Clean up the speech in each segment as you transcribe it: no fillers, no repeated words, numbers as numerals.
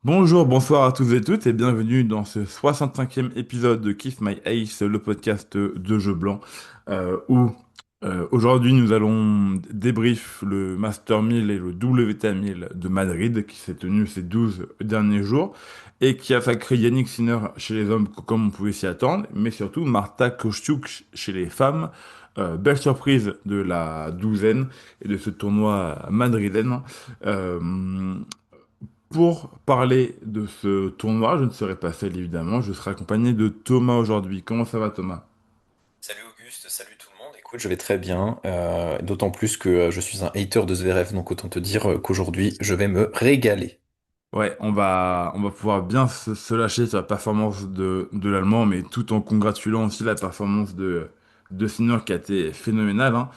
Bonjour, bonsoir à tous et toutes et bienvenue dans ce 65e épisode de Kiss My Ace, le podcast de jeux blancs, où aujourd'hui nous allons débrief le Master 1000 et le WTA 1000 de Madrid qui s'est tenu ces 12 derniers jours et qui a sacré Yannick Sinner chez les hommes comme on pouvait s'y attendre, mais surtout Marta Kostyuk chez les femmes. Belle surprise de la douzaine et de ce tournoi madrilène. Euh, pour parler de ce tournoi, je ne serai pas seul évidemment, je serai accompagné de Thomas aujourd'hui. Comment ça va Thomas? Salut Auguste, salut tout le monde. Écoute, je vais très bien, d'autant plus que je suis un hater de Zverev, donc autant te dire qu'aujourd'hui, je vais me régaler. Ouais, on va pouvoir bien se lâcher sur la performance de l'Allemand, mais tout en congratulant aussi la performance de Sinner qui a été phénoménale, hein,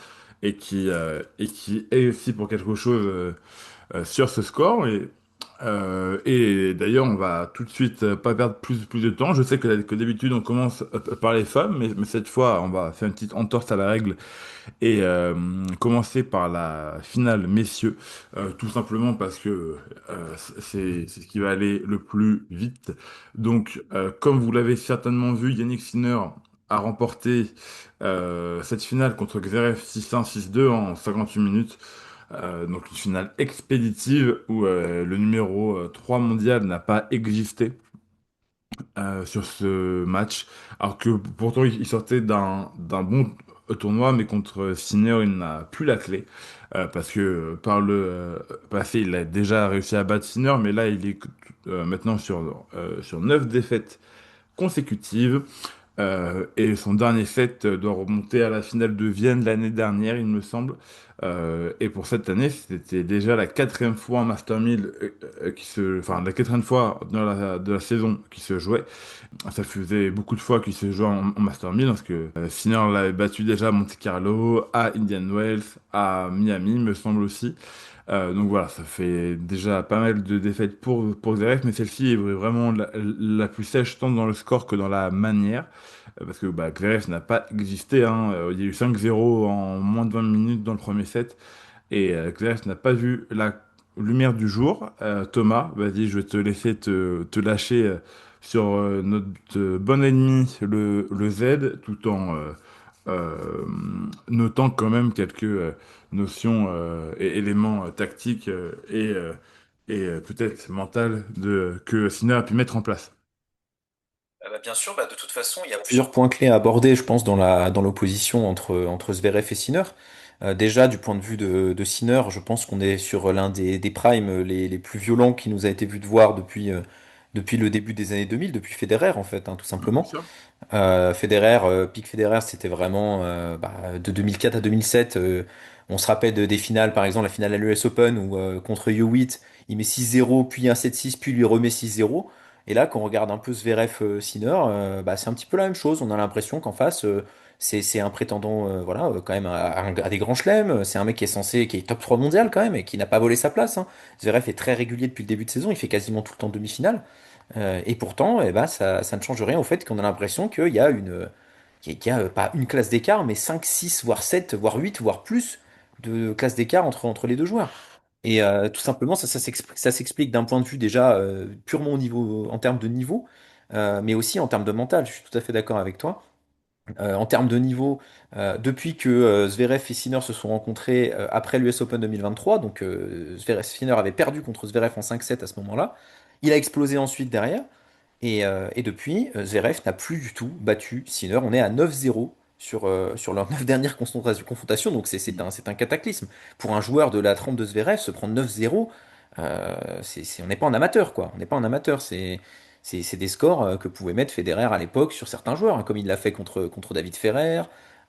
et qui est aussi pour quelque chose sur ce score. Et d'ailleurs, on va tout de suite pas perdre plus de temps. Je sais que d'habitude, on commence par les femmes, mais cette fois, on va faire une petite entorse à la règle et commencer par la finale messieurs, tout simplement parce que c'est ce qui va aller le plus vite. Donc, comme vous l'avez certainement vu, Yannick Sinner a remporté cette finale contre Zverev 6-1, 6-2 en 58 minutes. Donc une finale expéditive où le numéro 3 mondial n'a pas existé sur ce match, alors que pourtant il sortait d'un bon tournoi, mais contre Sinner il n'a plus la clé, parce que par le passé il a déjà réussi à battre Sinner, mais là il est maintenant sur 9 défaites consécutives. Et son dernier set doit remonter à la finale de Vienne l'année dernière, il me semble. Et pour cette année, c'était déjà la quatrième fois en Master 1000 enfin la quatrième fois de la saison qui se jouait. Ça faisait beaucoup de fois qu'il se jouait en Master 1000 parce que Sinner l'avait battu déjà à Monte Carlo, à Indian Wells, à Miami, me semble aussi. Donc voilà, ça fait déjà pas mal de défaites pour Zverev, mais celle-ci est vraiment la plus sèche tant dans le score que dans la manière. Parce que bah, Zverev n'a pas existé, hein. Il y a eu 5-0 en moins de 20 minutes dans le premier set. Et Zverev n'a pas vu la lumière du jour. Thomas, vas-y, je vais te laisser te lâcher sur notre bon ennemi, le Z, tout en notant quand même quelques notions et éléments tactiques et peut-être mentales que Sinner a pu mettre en place. Bien sûr, de toute façon, il y a plusieurs points clés à aborder, je pense, dans l'opposition entre Zverev et Sinner. Déjà, du point de vue de Sinner, je pense qu'on est sur l'un des primes les plus violents qui nous a été vu de voir depuis le début des années 2000, depuis Federer, en fait, hein, tout Bien simplement. sûr. Federer, pic Federer, c'était vraiment de 2004 à 2007. On se rappelle des finales, par exemple la finale à l'US Open où contre Hewitt, il met 6-0, puis un 7-6, puis lui remet 6-0. Et là, quand on regarde un peu Zverev Sinner, c'est un petit peu la même chose. On a l'impression qu'en face, c'est un prétendant, voilà, quand même à des grands chelems. C'est un mec qui est top 3 mondial quand même et qui n'a pas volé sa place, hein. Zverev est très régulier depuis le début de saison. Il fait quasiment tout le temps demi-finale. Et pourtant, ça ne change rien au fait qu'on a l'impression qu'il y a pas une classe d'écart, mais 5, 6, voire 7, voire 8, voire plus de classes d'écart entre les deux joueurs. Et tout simplement, ça s'explique d'un point de vue déjà purement au niveau, en termes de niveau, mais aussi en termes de mental. Je suis tout à fait d'accord avec toi. En termes de niveau, depuis que Zverev et Sinner se sont rencontrés après l'US Open 2023, donc Sinner avait perdu contre Zverev en 5-7 à ce moment-là, il a explosé ensuite derrière. Et depuis, Zverev n'a plus du tout battu Sinner. On est à 9-0 sur leurs 9 dernières confrontations, donc c'est un cataclysme. Pour un joueur de la trempe de Zverev, se prendre 9-0, on n'est pas en amateur, quoi. On n'est pas en amateur. C'est des scores que pouvait mettre Federer à l'époque sur certains joueurs, hein, comme il l'a fait contre David Ferrer.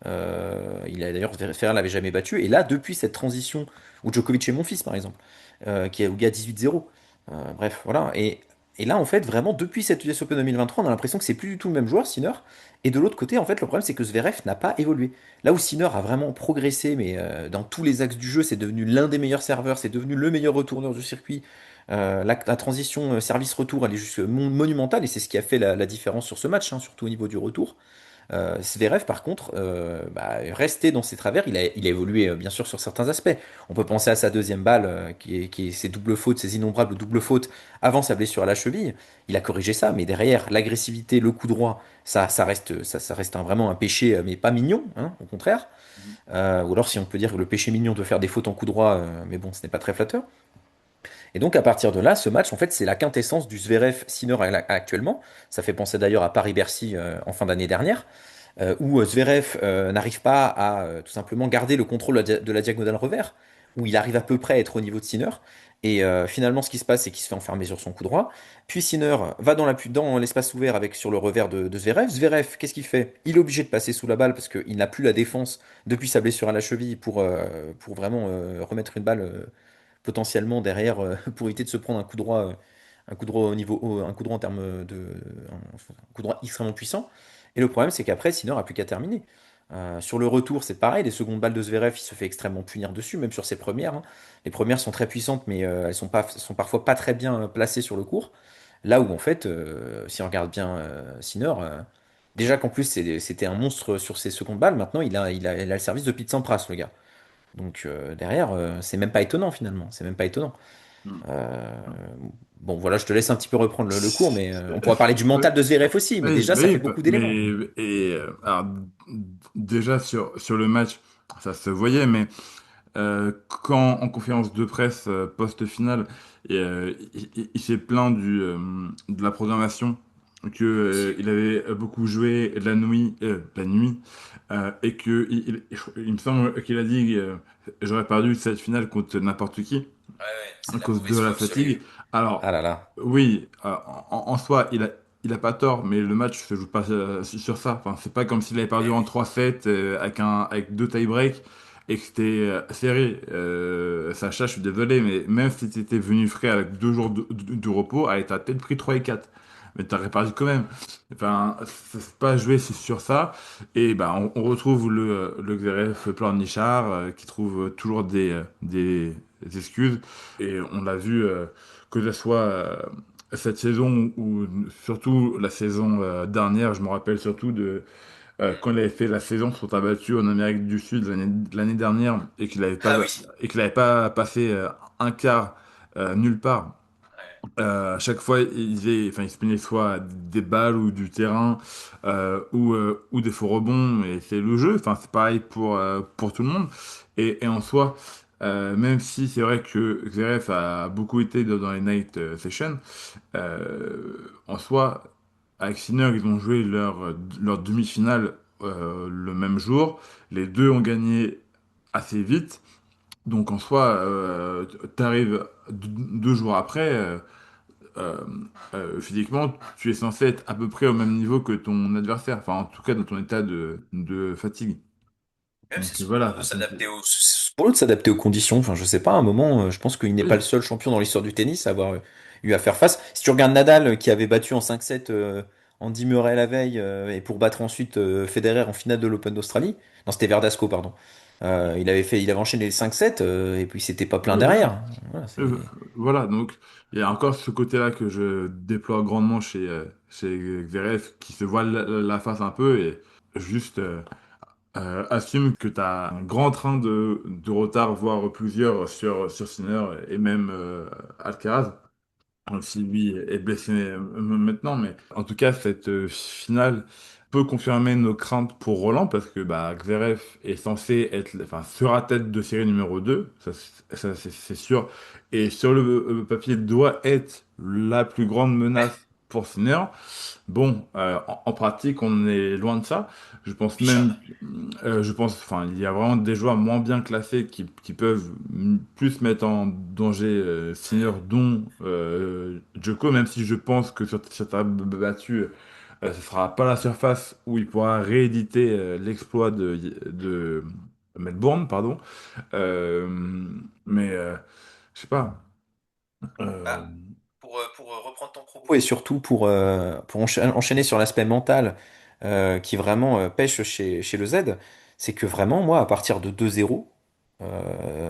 D'ailleurs, Ferrer l'avait jamais battu. Et là, depuis cette transition, ou Djokovic et mon fils, par exemple, où il y a 18-0. Bref, voilà. Et là, en fait, vraiment, depuis cette US Open 2023, on a l'impression que c'est plus du tout le même joueur, Sinner. Et de l'autre côté, en fait, le problème, c'est que Zverev n'a pas évolué. Là où Sinner a vraiment progressé, mais dans tous les axes du jeu, c'est devenu l'un des meilleurs serveurs, c'est devenu le meilleur retourneur du circuit. La transition service-retour, elle est juste monumentale, et c'est ce qui a fait la différence sur ce match, hein, surtout au niveau du retour. Zverev, par contre, resté dans ses travers, il a évolué bien sûr sur certains aspects. On peut penser à sa deuxième balle, qui est ses doubles fautes, ses innombrables doubles fautes avant sa blessure à la cheville. Il a corrigé ça, mais derrière, l'agressivité, le coup droit, ça reste vraiment un péché, mais pas mignon, hein, au contraire. Ou alors, si on peut dire que le péché mignon de faire des fautes en coup droit, mais bon, ce n'est pas très flatteur. Et donc, à partir de là, ce match, en fait, c'est la quintessence du Zverev-Sinner actuellement. Ça fait penser d'ailleurs à Paris-Bercy en fin d'année dernière, où Zverev n'arrive pas à tout simplement garder le contrôle de la diagonale revers, où il arrive à peu près à être au niveau de Sinner. Et finalement, ce qui se passe, c'est qu'il se fait enfermer sur son coup droit. Puis Sinner va dans l'espace ouvert avec sur le revers de Zverev. Zverev, qu'est-ce qu'il fait? Il est obligé de passer sous la balle parce qu'il n'a plus la défense depuis sa blessure à la cheville pour vraiment remettre une balle potentiellement derrière pour éviter de se prendre un coup droit un coup droit en termes un coup droit extrêmement puissant. Et le problème, c'est qu'après, Sinner a plus qu'à terminer. Sur le retour, c'est pareil. Les secondes balles de Zverev, il se fait extrêmement punir dessus, même sur ses premières, hein. Les premières sont très puissantes, mais elles sont parfois pas très bien placées sur le court. Là où, en fait, si on regarde bien Sinner, déjà qu'en plus c'était un monstre sur ses secondes balles, maintenant il a le service de Pete Sampras, le gars. Donc derrière, c'est même pas étonnant finalement. C'est même pas étonnant. Mm. Euh, bon, voilà, je te laisse un petit peu reprendre le cours, mais on pourra parler du mental de Zverev aussi, mais Oui, déjà, ça fait oui, beaucoup d'éléments. mais alors, déjà sur le match, ça se voyait, mais quand en conférence de presse post-finale, il s'est plaint de la programmation, que il avait beaucoup joué la nuit, et que il me semble qu'il a dit j'aurais perdu cette finale contre n'importe qui Ouais, ouais, à c'est de la cause de mauvaise la foi sur fatigue. les. Ah Alors, là là. oui, en soi, il a pas tort, mais le match se joue pas sur ça. Enfin, c'est pas comme s'il avait perdu Eh en oui. 3-7 avec deux tie-breaks et que c'était serré. Sacha, je suis désolé, mais même si tu étais venu frais avec 2 jours de repos, allez, t'as peut-être pris 3 et 4. Mais t'aurais perdu quand même. Enfin, c'est pas joué sur ça. Et bah, on retrouve le Xeref pleurnichard qui trouve toujours des excuses. Et on l'a vu, que ce soit cette saison ou surtout la saison dernière, je me rappelle surtout de quand il avait fait la saison sur terre battue en Amérique du Sud l'année dernière Ah oui. et qu'il n'avait pas passé un quart nulle part. À chaque fois, enfin, il se plaignait soit des balles ou du terrain ou des faux rebonds, et c'est le jeu. Enfin, c'est pareil pour tout le monde. Et en soi, même si c'est vrai que Zverev a beaucoup été dans les night sessions, en soi, avec Sinner, ils ont joué leur demi-finale le même jour. Les deux ont gagné assez vite. Donc en soi, t'arrives 2 jours après. Euh, Physiquement, tu es censé être à peu près au même niveau que ton adversaire, enfin en tout cas dans ton état de fatigue. Même c'est Donc surtout voilà. de s'adapter pour l'autre, s'adapter aux conditions. Enfin, je sais pas, à un moment, je pense qu'il n'est pas le Oui, seul champion dans l'histoire du tennis à avoir eu à faire face. Si tu regardes Nadal, qui avait battu en 5-7 Andy Murray la veille, et pour battre ensuite Federer en finale de l'Open d'Australie. Non, c'était Verdasco, pardon. Il avait enchaîné les 5-7, et puis c'était pas plein oui, voilà. derrière. Voilà, Euh, voilà, donc il y a encore ce côté-là que je déploie grandement chez Zverev, qui se voile la face un peu et juste assume que tu as un grand train de retard, voire plusieurs sur Sinner et même Alcaraz. Si lui est blessé maintenant, mais en tout cas, cette finale peut confirmer nos craintes pour Roland parce que bah, Zverev est censé être, enfin, sera tête de série numéro 2, c'est sûr, et sur le papier doit être la plus grande menace pour Sinner. Bon, en pratique, on est loin de ça. Je pense même, enfin, il y a vraiment des joueurs moins bien classés qui peuvent plus mettre en danger Sinner, dont Djoko, même si je pense que sur table battue, ce sera pas la surface où il pourra rééditer l'exploit de Melbourne, pardon. Euh, mais je sais pas. Euh, Bah, pour reprendre ton propos et surtout pour enchaîner sur l'aspect mental qui vraiment pêche chez le Z, c'est que vraiment, moi, à partir de 2-0,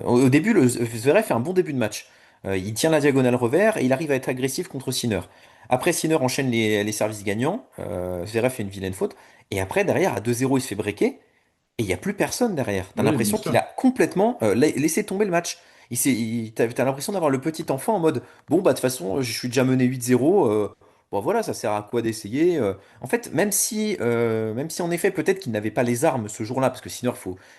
au début, le Zverev fait un bon début de match. Il tient la diagonale revers et il arrive à être agressif contre Sinner. Après, Sinner enchaîne les services gagnants. Zverev fait une vilaine faute. Et après, derrière, à 2-0 il se fait breaker. Et il n'y a plus personne derrière. T'as Oui, bien l'impression qu'il sûr. a complètement laissé tomber le match. T'as l'impression d'avoir le petit enfant en mode, bon, bah, de toute façon, je suis déjà mené 8-0. Bon, voilà, ça sert à quoi d'essayer. En fait, même si en effet, peut-être qu'il n'avait pas les armes ce jour-là, parce que Sinner,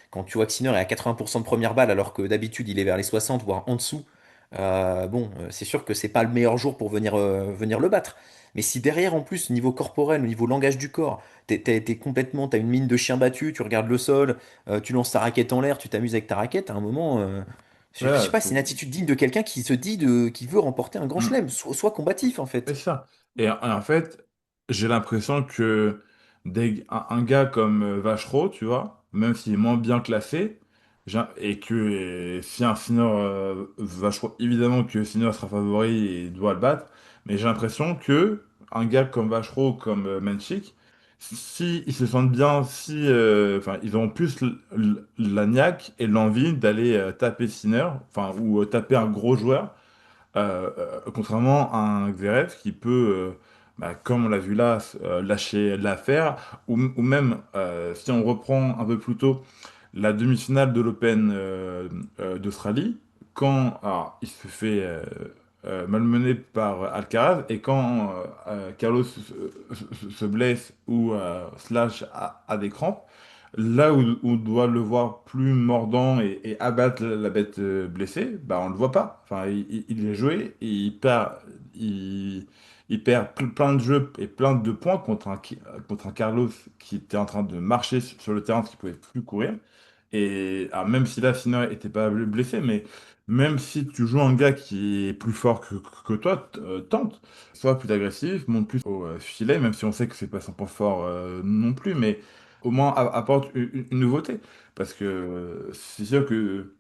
quand tu vois que Sinner est à 80% de première balle, alors que d'habitude, il est vers les 60, voire en dessous, bon, c'est sûr que c'est pas le meilleur jour pour venir le battre. Mais si derrière, en plus, niveau corporel, au niveau langage du corps, t'as une mine de chien battu, tu regardes le sol, tu lances ta raquette en l'air, tu t'amuses avec ta raquette, à un moment, je sais Ouais, pas, c'est une attitude digne de quelqu'un qui se dit qui veut remporter un grand mm, chelem, soit combatif en c'est fait. ça. Et en fait, j'ai l'impression que un gars comme Vachereau, tu vois, même s'il est moins bien classé, et que si un Sinner, Vachereau, évidemment que Sinner sera favori et doit le battre, mais j'ai l'impression que un gars comme Vachereau, comme Menchik, si ils se sentent bien, si, enfin, ils ont plus la niaque et l'envie d'aller taper Sinner, enfin, ou taper un gros joueur. Contrairement à un Zverev qui peut, comme on l'a vu là, lâcher l'affaire, ou même, si on reprend un peu plus tôt, la demi-finale de l'Open d'Australie, quand alors, il se fait malmener par Alcaraz, et quand Carlos se blesse ou slash a des crampes, là où on doit le voir plus mordant et abattre la bête blessée, bah on le voit pas. Enfin, il est joué et il, il perd plein de jeux et plein de points contre un Carlos qui était en train de marcher sur le terrain parce qu'il pouvait plus courir. Et alors, même si là, Sinner était pas blessé, mais même si tu joues un gars qui est plus fort que toi, tente. Sois plus agressif, monte plus au filet, même si on sait que c'est pas son point fort non plus, mais au moins apporte une nouveauté. Parce que c'est sûr que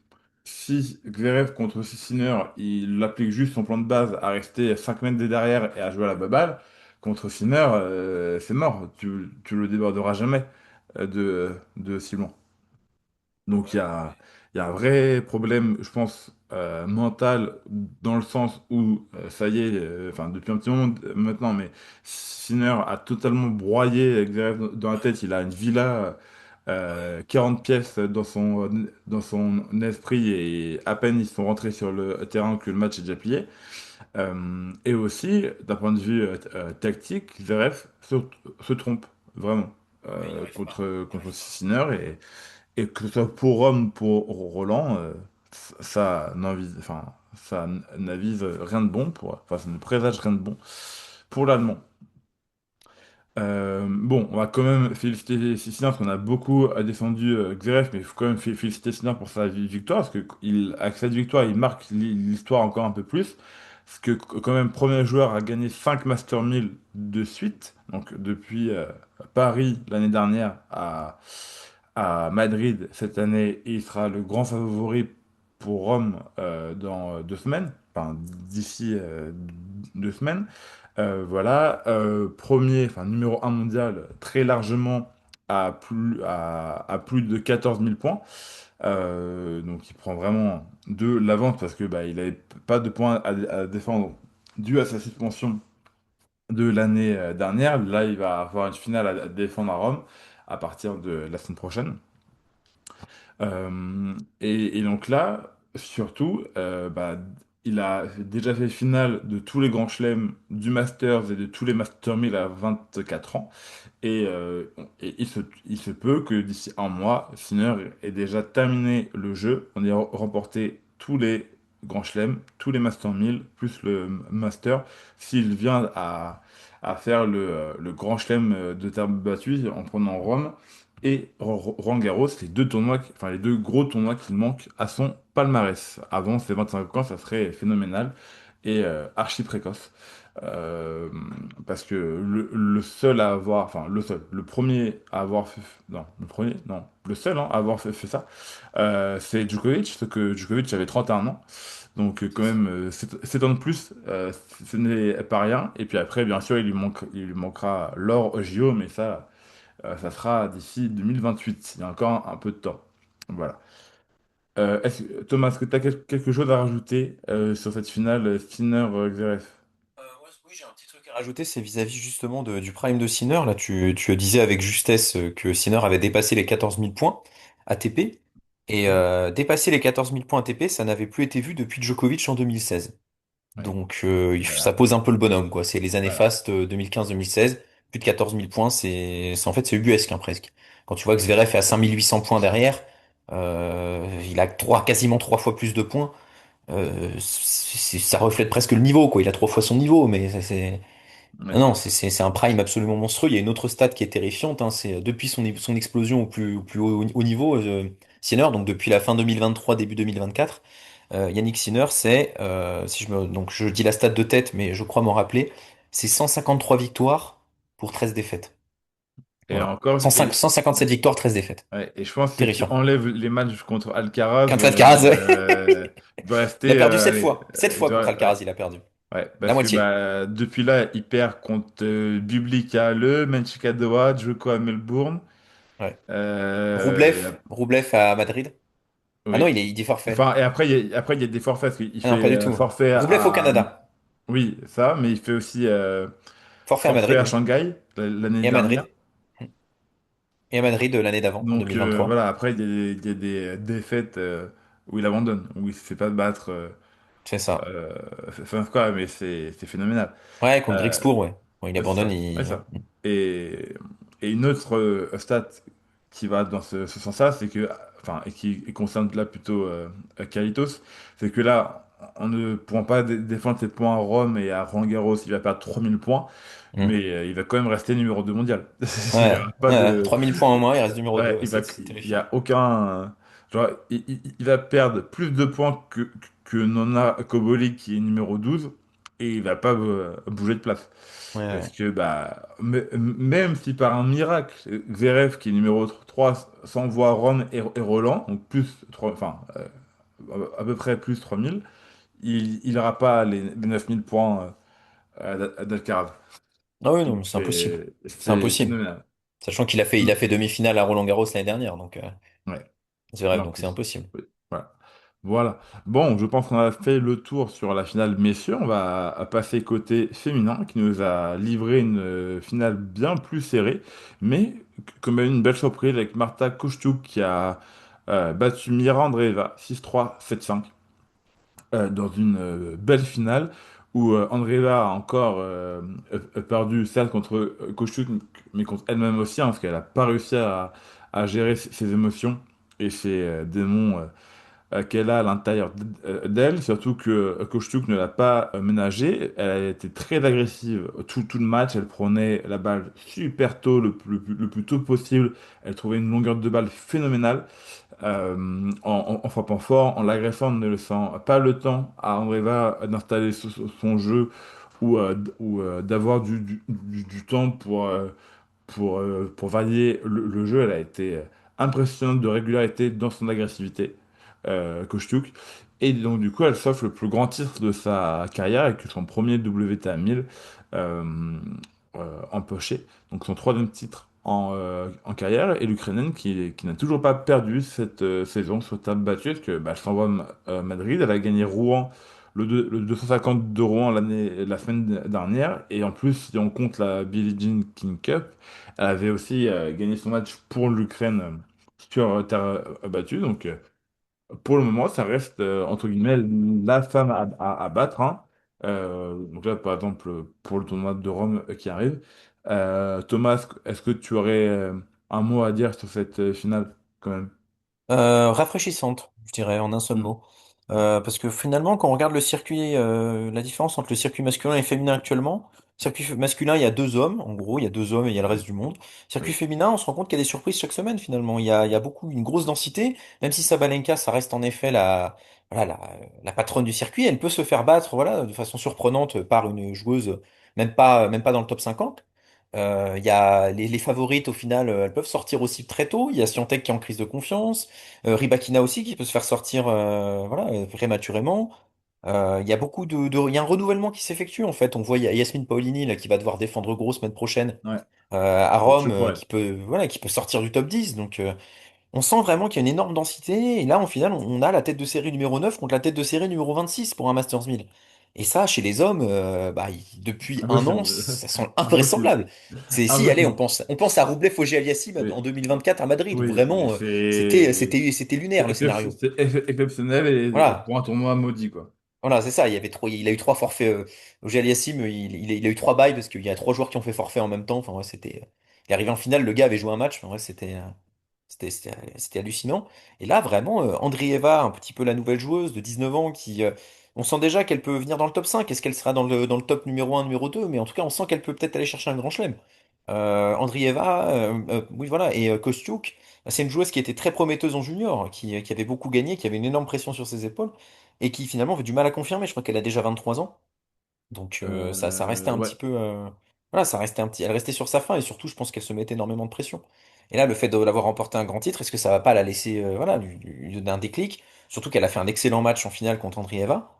si Zverev contre Sinner, il applique juste son plan de base à rester 5 mètres derrière et à jouer à la baballe, contre Sinner, c'est mort. Tu le déborderas jamais de si loin. Donc il y a un vrai problème, je pense, mental, dans le sens où, ça y est, enfin depuis un petit moment maintenant, mais Sinner a totalement broyé Zverev dans la tête. Il a une villa, 40 pièces dans son esprit, et à peine ils sont rentrés sur le terrain que le match est déjà plié. Et aussi, d'un point de vue tactique, Zverev se trompe, vraiment, contre Sinner, et que ce soit pour Rome ou pour Roland, ça n'avise rien de bon enfin, ça ne présage rien de bon pour l'Allemand. Bon, on va quand même féliciter Sinner parce qu'on a beaucoup descendu Zverev, mais il faut quand même féliciter Sinner pour sa victoire, parce que avec cette victoire, il marque l'histoire encore un peu plus. Parce que quand même, premier joueur à gagner 5 Master 1000 de suite, donc depuis Paris l'année dernière à Madrid cette année, et il sera le grand favori pour Rome dans 2 semaines, enfin d'ici 2 semaines. Voilà, premier, enfin numéro un mondial très largement à plus de 14 000 points. Donc il prend vraiment de l'avance parce que il n'avait pas de points à défendre dû à sa suspension de l'année dernière. Là, il va avoir une finale à défendre à Rome à partir de la semaine prochaine. Et donc là, surtout, il a déjà fait finale de tous les grands chelems du Masters et de tous les Masters 1000 à 24 ans. Et il se peut que d'ici un mois, Sinner ait déjà terminé le jeu, on ait remporté tous les grands chelems, tous les Masters 1000, plus le Master, s'il vient à faire le grand chelem de terre battue en prenant Rome et Roland Garros, les deux tournois, enfin les deux gros tournois qu'il manque à son palmarès. Avant ses 25 ans, ça serait phénoménal et archi précoce. Euh, Parce que le seul à avoir, enfin le seul, le premier à avoir fait, non, le premier, non, le seul hein, à avoir fait ça, c'est Djokovic, sauf que Djokovic avait 31 ans. Donc quand même, 7 ans de plus, ce n'est pas rien. Et puis après, bien sûr, il lui manquera l'or au JO, mais ça sera d'ici 2028. Il y a encore un peu de temps. Voilà. Thomas, est-ce que tu as quelque chose à rajouter sur cette finale Sinner-Zverev? j'ai un petit truc à rajouter, c'est vis-à-vis justement du prime de Sinner. Là, tu disais avec justesse que Sinner avait dépassé les 14 000 points ATP. Et Ouais, dépasser les 14 000 points ATP, ça n'avait plus été vu depuis Djokovic en 2016. ouais. Donc ça Voilà. pose un peu le bonhomme, quoi. C'est les années Voilà. fastes 2015-2016. Plus de 14 000 points, en fait c'est ubuesque hein, presque. Quand tu vois que Zverev est à 5 800 points derrière, il a quasiment trois fois plus de points. Ça reflète presque le niveau, quoi. Il a trois fois son niveau, mais Ouais. non, c'est un prime absolument monstrueux. Il y a une autre stat qui est terrifiante, hein, c'est depuis son explosion au plus haut niveau, Sinner, donc depuis la fin 2023, début 2024, Yannick Sinner, si donc je dis la stat de tête, mais je crois m'en rappeler, c'est 153 victoires pour 13 défaites. Et Voilà. encore, 157 victoires, 13 défaites. ouais, et je pense que si tu Terrifiant. enlèves les matchs contre Alcaraz, Contre Alcaraz, il doit il a rester, perdu 7 allez, fois. 7 il fois contre doit, ouais, Alcaraz, il a perdu. ouais, La parce que moitié. bah, depuis là, il perd contre Bublik à Le, Menchik à Doha, Djoko à Melbourne. Ouais. Il Roublev à Madrid. Ah non, oui. il dit forfait. Enfin, et après, il y a des forfaits, parce qu'il Ah non, fait pas du tout. forfait Roublev au à. Canada. Oui, ça, mais il fait aussi Forfait à forfait Madrid, à oui. Shanghai l'année Et à dernière. Madrid. Et à Madrid l'année d'avant, en Donc 2023. voilà, après, il y a des défaites où il abandonne, où il se fait pas battre. C'est ça. Enfin, quoi, mais c'est phénoménal. Ouais, contre Euh, Grigspor, ouais. Bon, il ouais, c'est abandonne, ça. Ouais, il... ça. Et, et une autre stat qui va dans ce sens-là, c'est que, enfin, et qui concerne là plutôt Kalitos, c'est que là, on ne pourra pas défendre ses points à Rome et à Roland-Garros, il va perdre 3000 points, Hmm. mais il va quand même rester numéro 2 mondial. Il y Ouais, aura pas ouais. de. 3000 points en moins, il reste numéro 2. Ouais, Ouais, c'est il y terrifiant. a aucun. Genre, il va perdre plus de points que Nona Koboli qui est numéro 12 et il va pas bouger de place. Ouais, Parce ouais. que, bah, même si par un miracle, Zverev qui est numéro 3 s'envoie Rome et Roland, donc plus 3, enfin, à peu près plus 3000, il n'aura pas les 9000 points d'Alcaraz. Ah oui, non, mais Donc, c'est impossible. C'est c'est impossible. phénoménal. Sachant il a fait demi-finale à Roland-Garros l'année dernière, donc Ouais. c'est Et vrai, en donc c'est plus. impossible. Oui. Voilà. Voilà. Bon, je pense qu'on a fait le tour sur la finale messieurs. On va passer côté féminin qui nous a livré une finale bien plus serrée, mais comme une belle surprise avec Marta Kostyuk qui a battu Mira Andreeva 6-3, 7-5 dans une belle finale où Andreeva a encore perdu, certes contre Kostyuk, mais contre elle-même aussi, hein, parce qu'elle n'a pas réussi à gérer ses émotions et ses démons qu'elle a à l'intérieur d'elle, surtout que Kostyuk ne l'a pas ménagée. Elle a été très agressive tout le match. Elle prenait la balle super tôt, le plus tôt possible. Elle trouvait une longueur de balle phénoménale en frappant fort, en l'agressant, en ne laissant pas le temps à Andreeva d'installer son jeu ou d'avoir du temps pour varier le jeu. Elle a été impressionnante de régularité dans son agressivité, Kostyuk. Et donc, du coup, elle s'offre le plus grand titre de sa carrière avec son premier WTA 1000 euh, empoché. Donc, son troisième titre en carrière. Et l'Ukrainienne qui n'a toujours pas perdu cette saison sur table battue, parce que bah, elle s'envoie à Madrid. Elle a gagné Rouen, le 250 de Rouen la semaine dernière. Et en plus, si on compte la Billie Jean King Cup, elle avait aussi gagné son match pour l'Ukraine sur terre battue. Donc, pour le moment, ça reste, entre guillemets, la femme à battre, hein. Donc là, par exemple, pour le tournoi de Rome qui arrive. Thomas, est-ce que tu aurais un mot à dire sur cette finale, quand même? Rafraîchissante, je dirais, en un seul Mm. mot. Ouais, Parce que finalement, quand on regarde le circuit, la différence entre le circuit masculin et féminin actuellement, circuit masculin, il y a deux hommes, en gros, il y a deux hommes et il y a le oui, reste du monde. Circuit oui, féminin, on se rend compte qu'il y a des surprises chaque semaine finalement. Il y a beaucoup, une grosse densité, même si Sabalenka, ça reste en effet voilà, la patronne du circuit, elle peut se faire battre, voilà, de façon surprenante par une joueuse, même pas dans le top 50. Il y a les favorites au final, elles peuvent sortir aussi très tôt. Il y a Swiatek qui est en crise de confiance. Rybakina aussi qui peut se faire sortir voilà, prématurément. Il y a il y a un renouvellement qui s'effectue en fait. On voit il y a Yasmine Paolini là, qui va devoir défendre gros semaine prochaine ouais. à C'est Rome chaud pour elle. qui peut voilà qui peut sortir du top 10. Donc on sent vraiment qu'il y a une énorme densité. Et là, au final, on a la tête de série numéro 9 contre la tête de série numéro 26 pour un Masters 1000. Et ça, chez les hommes, depuis un an, Impossible. ça semble Impossible. invraisemblable. C'est si, allez, Impossible. on pense à Roublev Fogiel Aliassime en Oui, 2024 à Madrid, où oui, mais vraiment, c'est c'était lunaire le scénario. exceptionnel et Voilà. pour un tournoi maudit, quoi. Voilà, c'est ça. Il a eu trois forfaits. Ogier Aliassime, il a eu trois bails parce qu'il y a trois joueurs qui ont fait forfait en même temps. Enfin, ouais, il est arrivé en finale, le gars avait joué un match. Enfin, ouais, c'était hallucinant. Et là, vraiment, Andrieva, un petit peu la nouvelle joueuse de 19 ans, on sent déjà qu'elle peut venir dans le top 5. Est-ce qu'elle sera dans le top numéro un, numéro 2? Mais en tout cas, on sent qu'elle peut peut-être aller chercher un grand chelem. Andrieva, oui, voilà. Et Kostiuk, c'est une joueuse qui était très prometteuse en junior, qui avait beaucoup gagné, qui avait une énorme pression sur ses épaules, et qui finalement avait du mal à confirmer. Je crois qu'elle a déjà 23 ans. Donc ça restait un Ouais. petit peu, voilà, ça restait un petit, elle restait sur sa faim et surtout je pense qu'elle se mettait énormément de pression. Et là, le fait de l'avoir remporté un grand titre, est-ce que ça va pas la laisser, voilà, lui donner un déclic? Surtout qu'elle a fait un excellent match en finale contre Andrieva.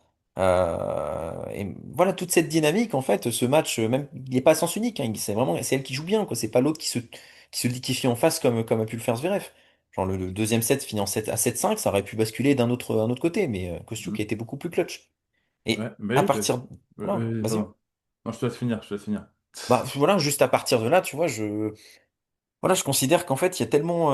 Et voilà toute cette dynamique en fait, ce match même, il n'est pas à sens unique. Hein, c'est elle qui joue bien quoi. C'est pas l'autre qui se liquéfie en face comme a pu le faire Zverev. Genre le deuxième set finit à 7-5, ça aurait pu basculer d'un autre côté, mais Kostiuk a Mm. été beaucoup plus clutch. Et Ouais, mais à oui, partir, voilà, vas-y. pardon. Non, je te laisse finir, je te laisse finir. Bah voilà, juste à partir de là, tu vois, voilà, je considère qu'en fait, il y a tellement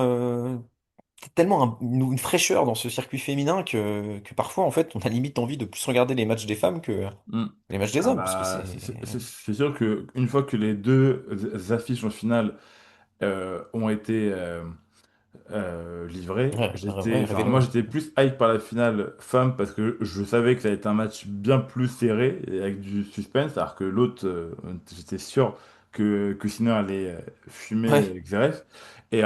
une fraîcheur dans ce circuit féminin que parfois, en fait, on a limite envie de plus regarder les matchs des femmes que Mm. les matchs des Ah hommes, parce que bah, c'est... c'est sûr que une fois que les deux affiches en finale ont été livrées, Ouais, enfin révélo, moi ouais. j'étais plus hype par la finale femme parce que je savais que ça allait être un match bien plus serré et avec du suspense, alors que l'autre, j'étais sûr que sinon elle allait fumer Ouais, Xerez. Et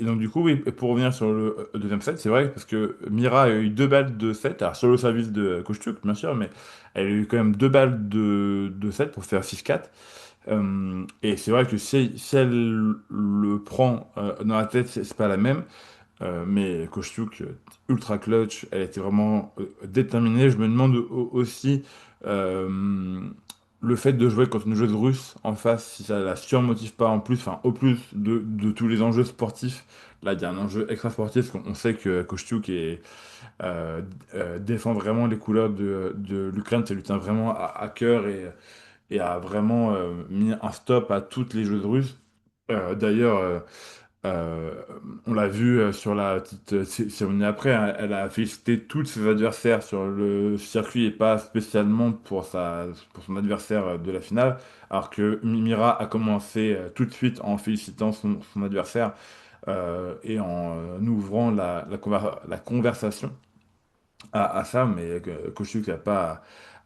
donc du coup, oui, pour revenir sur le deuxième set, c'est vrai parce que Mira a eu deux balles de set, alors sur le service de Kostyuk, bien sûr, mais elle a eu quand même deux balles de set pour faire 6-4. Et c'est vrai que si elle le prend dans la tête, c'est pas la même. Mais Kostyuk, ultra clutch, elle était vraiment déterminée. Je me demande aussi euh, le fait de jouer contre une joueuse russe en face, si ça la surmotive pas en plus, enfin au plus de tous les enjeux sportifs. Là, il y a un enjeu extra sportif, parce qu'on sait que Kostyuk euh, défend vraiment les couleurs de l'Ukraine, ça lui tient vraiment à cœur et a vraiment mis un stop à toutes les joueuses russes. D'ailleurs, euh, on l'a vu sur la petite cérémonie après, hein, elle a félicité tous ses adversaires sur le circuit et pas spécialement pour son adversaire de la finale, alors que Mimira a commencé tout de suite en félicitant son adversaire et en ouvrant la conversation à ça, mais Koshuk n'a pas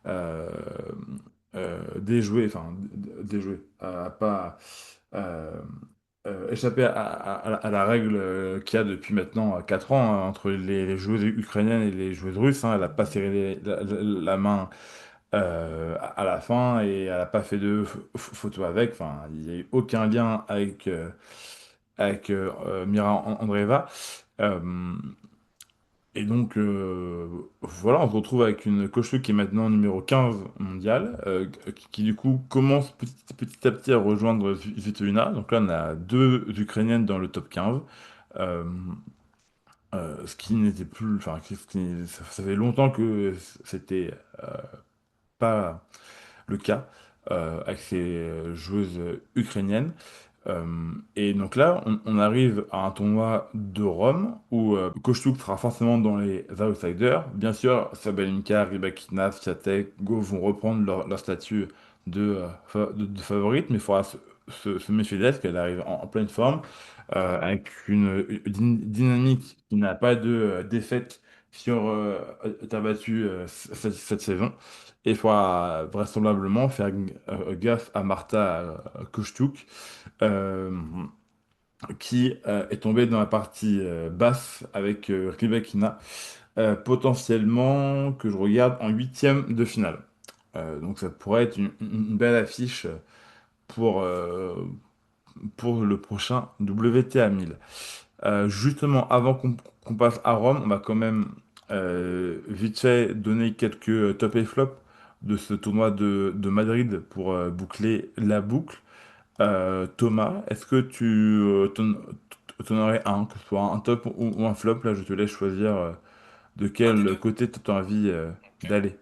euh, déjoué, enfin déjoué, a pas euh, échappé à la règle qu'il y a depuis maintenant 4 ans hein, entre les joueuses ukrainiennes et les joueuses russes. Hein. Elle n'a pas serré la main à la fin et elle n'a pas fait de photos avec. Enfin, il n'y a eu aucun lien avec Mira Andreeva. Euh, et donc, voilà, on se retrouve avec une coach qui est maintenant numéro 15 mondial, qui du coup commence petit à petit à rejoindre Svitolina. Donc là, on a deux Ukrainiennes dans le top 15, euh, ce qui n'était plus, enfin, ça fait longtemps que c'était pas le cas avec ces joueuses ukrainiennes. Euh, et donc là, on arrive à un tournoi de Rome où Kostyuk sera forcément dans les outsiders. Bien sûr, Sabalenka, Rybakina, Swiatek, Go vont reprendre leur statut de favorite, mais il faudra se méfier d'elle, parce qu'elle arrive en pleine forme, avec une dynamique qui n'a pas de défaite sur terre battue cette saison. Et il faudra vraisemblablement faire gaffe à Marta Kostyuk euh, qui est tombé dans la partie basse avec Rybakina, potentiellement que je regarde en huitième de finale. Donc ça pourrait être une belle affiche pour le prochain WTA 1000. Justement, avant qu'on passe à Rome, on va quand même vite fait donner quelques top et flop de ce tournoi de Madrid pour boucler la boucle. Thomas, est-ce que tu t'en aurais un, que ce soit un top ou un flop? Là, je te laisse choisir de Un des quel deux. côté tu as envie Ok. d'aller.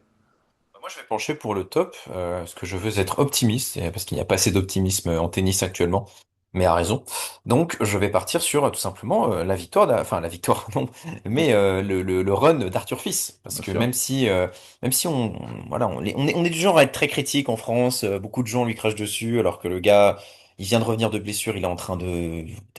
Moi, je vais pencher pour le top, parce que je veux être optimiste, et parce qu'il n'y a pas assez d'optimisme en tennis actuellement, mais à raison. Donc, je vais partir sur tout simplement la victoire, enfin la victoire, non, mais le run d'Arthur Fils, parce Bien que sûr. même si voilà, on est du genre à être très critique en France, beaucoup de gens lui crachent dessus, alors que le gars, il vient de revenir de blessure, il est en train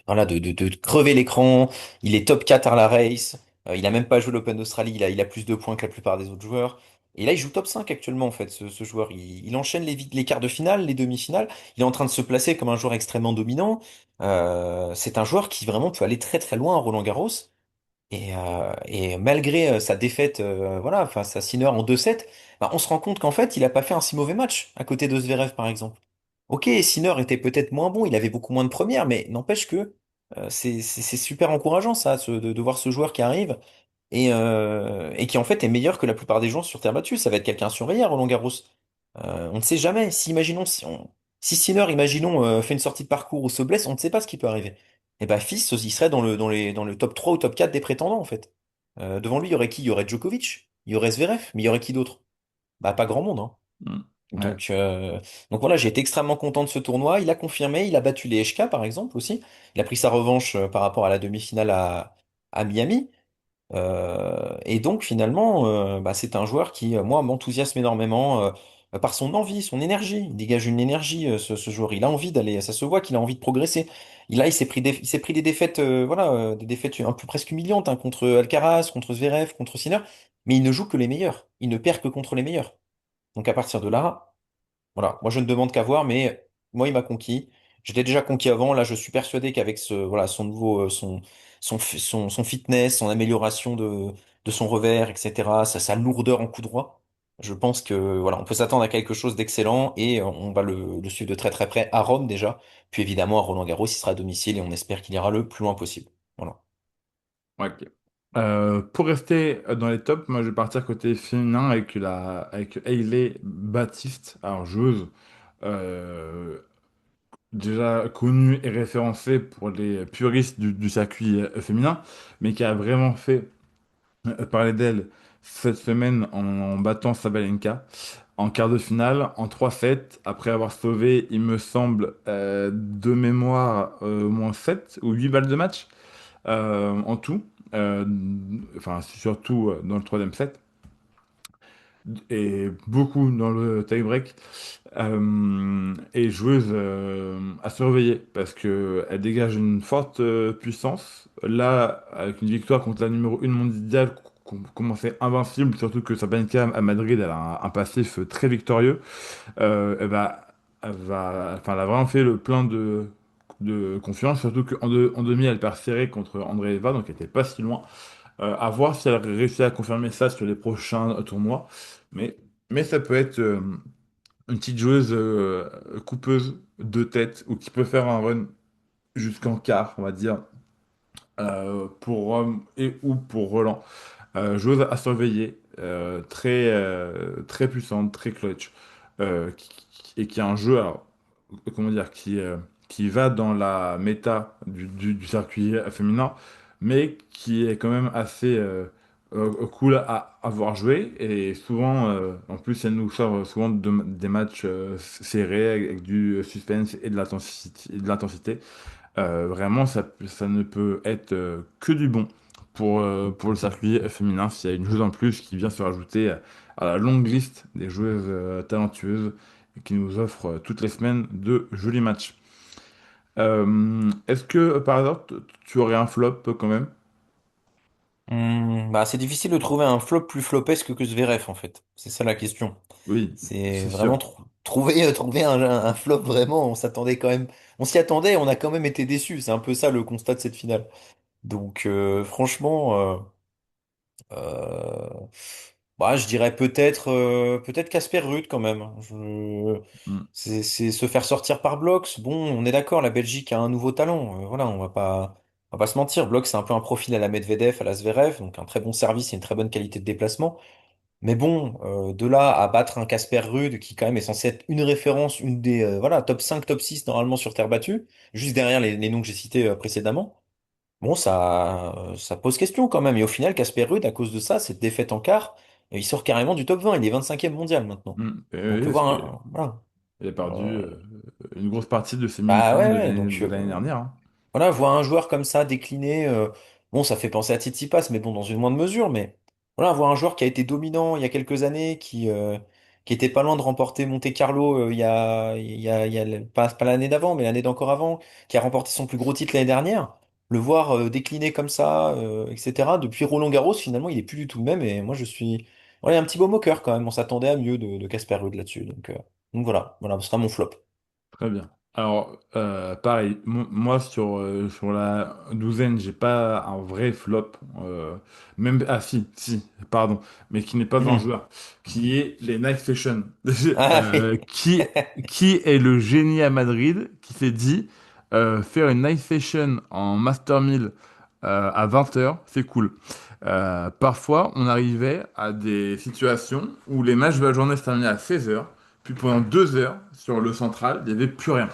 voilà, de crever l'écran, il est top 4 à la race, il a même pas joué l'Open d'Australie, il a plus de points que la plupart des autres joueurs. Et là, il joue top 5 actuellement, en fait, ce joueur. Il enchaîne les quarts de finale, les demi-finales. Il est en train de se placer comme un joueur extrêmement dominant. C'est un joueur qui vraiment peut aller très très loin à Roland-Garros. Et malgré sa défaite voilà, face à Sinner en 2-7, bah, on se rend compte qu'en fait, il a pas fait un si mauvais match à côté de Zverev, par exemple. Ok, Sinner était peut-être moins bon, il avait beaucoup moins de premières, mais n'empêche que c'est super encourageant, ça, de voir ce joueur qui arrive et qui en fait est meilleur que la plupart des gens sur terre battue. Ça va être quelqu'un à surveiller à Roland-Garros. On ne sait jamais. Si Sinner, imaginons, fait une sortie de parcours ou se blesse, on ne sait pas ce qui peut arriver. Et bah Fils, il serait dans le top 3 ou top 4 des prétendants en fait. Devant lui, il y aurait qui? Il y aurait Djokovic, il y aurait Zverev, mais il y aurait qui d'autre? Bah pas grand monde, hein. Mm. Ouais. Donc, euh, donc voilà, j'ai été extrêmement content de ce tournoi. Il a confirmé, il a battu les HK par exemple aussi. Il a pris sa revanche par rapport à la demi-finale à Miami. Et donc finalement, bah, c'est un joueur qui, moi, m'enthousiasme énormément par son envie, son énergie. Il dégage une énergie, ce joueur. Il a envie d'aller, ça se voit qu'il a envie de progresser. Il s'est pris des défaites, voilà, des défaites un peu presque humiliantes hein, contre Alcaraz, contre Zverev, contre Sinner, mais il ne joue que les meilleurs. Il ne perd que contre les meilleurs. Donc à partir de là. Voilà, moi je ne demande qu'à voir, mais moi il m'a conquis. J'étais déjà conquis avant, là je suis persuadé qu'avec voilà, son fitness, son amélioration de son revers, etc., sa lourdeur en coup droit, je pense que voilà, on peut s'attendre à quelque chose d'excellent et on va le suivre de très très près à Rome déjà, puis évidemment à Roland-Garros, il sera à domicile et on espère qu'il ira le plus loin possible. Voilà. Ouais, ok. Pour rester dans les tops, moi je vais partir côté féminin avec Hailey Baptiste, alors joueuse euh, déjà connue et référencée pour les puristes du circuit féminin, mais qui a vraiment fait parler d'elle cette semaine en battant Sabalenka en quart de finale, en 3-7, après avoir sauvé, il me semble, de mémoire, au moins 7 ou 8 balles de match en tout. Euh, enfin, surtout dans le troisième set, et beaucoup dans le tie-break. Et joueuse à surveiller, parce que elle dégage une forte puissance. Là, avec une victoire contre la numéro 1 mondiale, commençait invincible, surtout que Sabalenka à Madrid, elle a un passif très victorieux. Enfin, elle a vraiment fait le plein de confiance, surtout qu'en demi, elle perd serré contre Andreeva, donc elle était pas si loin. À voir si elle réussit à confirmer ça sur les prochains tournois. Mais, mais ça peut être une petite joueuse coupeuse de tête ou qui peut faire un run jusqu'en quart, on va dire, pour Rome et ou pour Roland. Joueuse à surveiller, très puissante, très clutch, et qui a un jeu, alors, comment dire, qui va dans la méta du circuit féminin, mais qui est quand même assez cool à avoir joué. Et souvent, en plus, elle nous sort souvent des matchs serrés avec du suspense et de l'intensité. Vraiment, ça ne peut être que du bon pour le circuit féminin s'il y a une joueuse en plus qui vient se rajouter à la longue liste des joueuses talentueuses et qui nous offrent toutes les semaines de jolis matchs. Est-ce que par hasard, tu aurais un flop quand même? Bah, c'est difficile de trouver un flop plus flopesque que Zverev en fait. C'est ça la question. Oui, C'est c'est vraiment sûr. trouver un flop vraiment. On s'attendait quand même, on s'y attendait, on a quand même été déçus. C'est un peu ça le constat de cette finale. Donc franchement, euh, bah, je dirais peut-être Casper Ruud quand même. Mm. C'est se faire sortir par Blox. Bon, on est d'accord, la Belgique a un nouveau talent. Voilà, on va pas se mentir. Blox, c'est un peu un profil à la Medvedev, à la Zverev, donc un très bon service et une très bonne qualité de déplacement. Mais bon, de là à battre un Casper Ruud qui quand même est censé être une référence, une des voilà, top 5, top 6 normalement sur terre battue, juste derrière les noms que j'ai cités précédemment. Bon, ça pose question quand même. Et au final, Casper Ruud, à cause de ça, cette défaite en quart, Et il sort carrément du top 20, il est 25e mondial maintenant. Et Donc oui, parce que voilà. il a perdu Euh, une grosse partie de ses Bah munitions ouais, ouais, donc de l'année dernière, hein. voilà, voir un joueur comme ça décliner, bon, ça fait penser à Tsitsipas, mais bon, dans une moindre mesure, mais voilà, voir un joueur qui a été dominant il y a quelques années, qui était pas loin de remporter Monte-Carlo pas l'année d'avant, mais l'année d'encore avant, qui a remporté son plus gros titre l'année dernière, le voir décliner comme ça, etc. Depuis Roland-Garros, finalement, il est plus du tout le même, et moi, voilà, il y a un petit baume au cœur quand même, on s'attendait à mieux de Casper Ruud là-dessus, donc voilà, ce sera mon flop. Très bien. Alors, pareil, moi sur la douzaine, j'ai pas un vrai flop. Même, ah si, pardon, mais qui n'est pas un Mhm. joueur, qui est les Night Session. Ah oui. Qui est le génie à Madrid qui s'est dit faire une Night Session en Master 1000 à 20 heures, c'est cool. Parfois, on arrivait à des situations où les matchs de la journée se terminaient à 16 heures. Puis pendant 2 heures, sur le central, il n'y avait plus rien.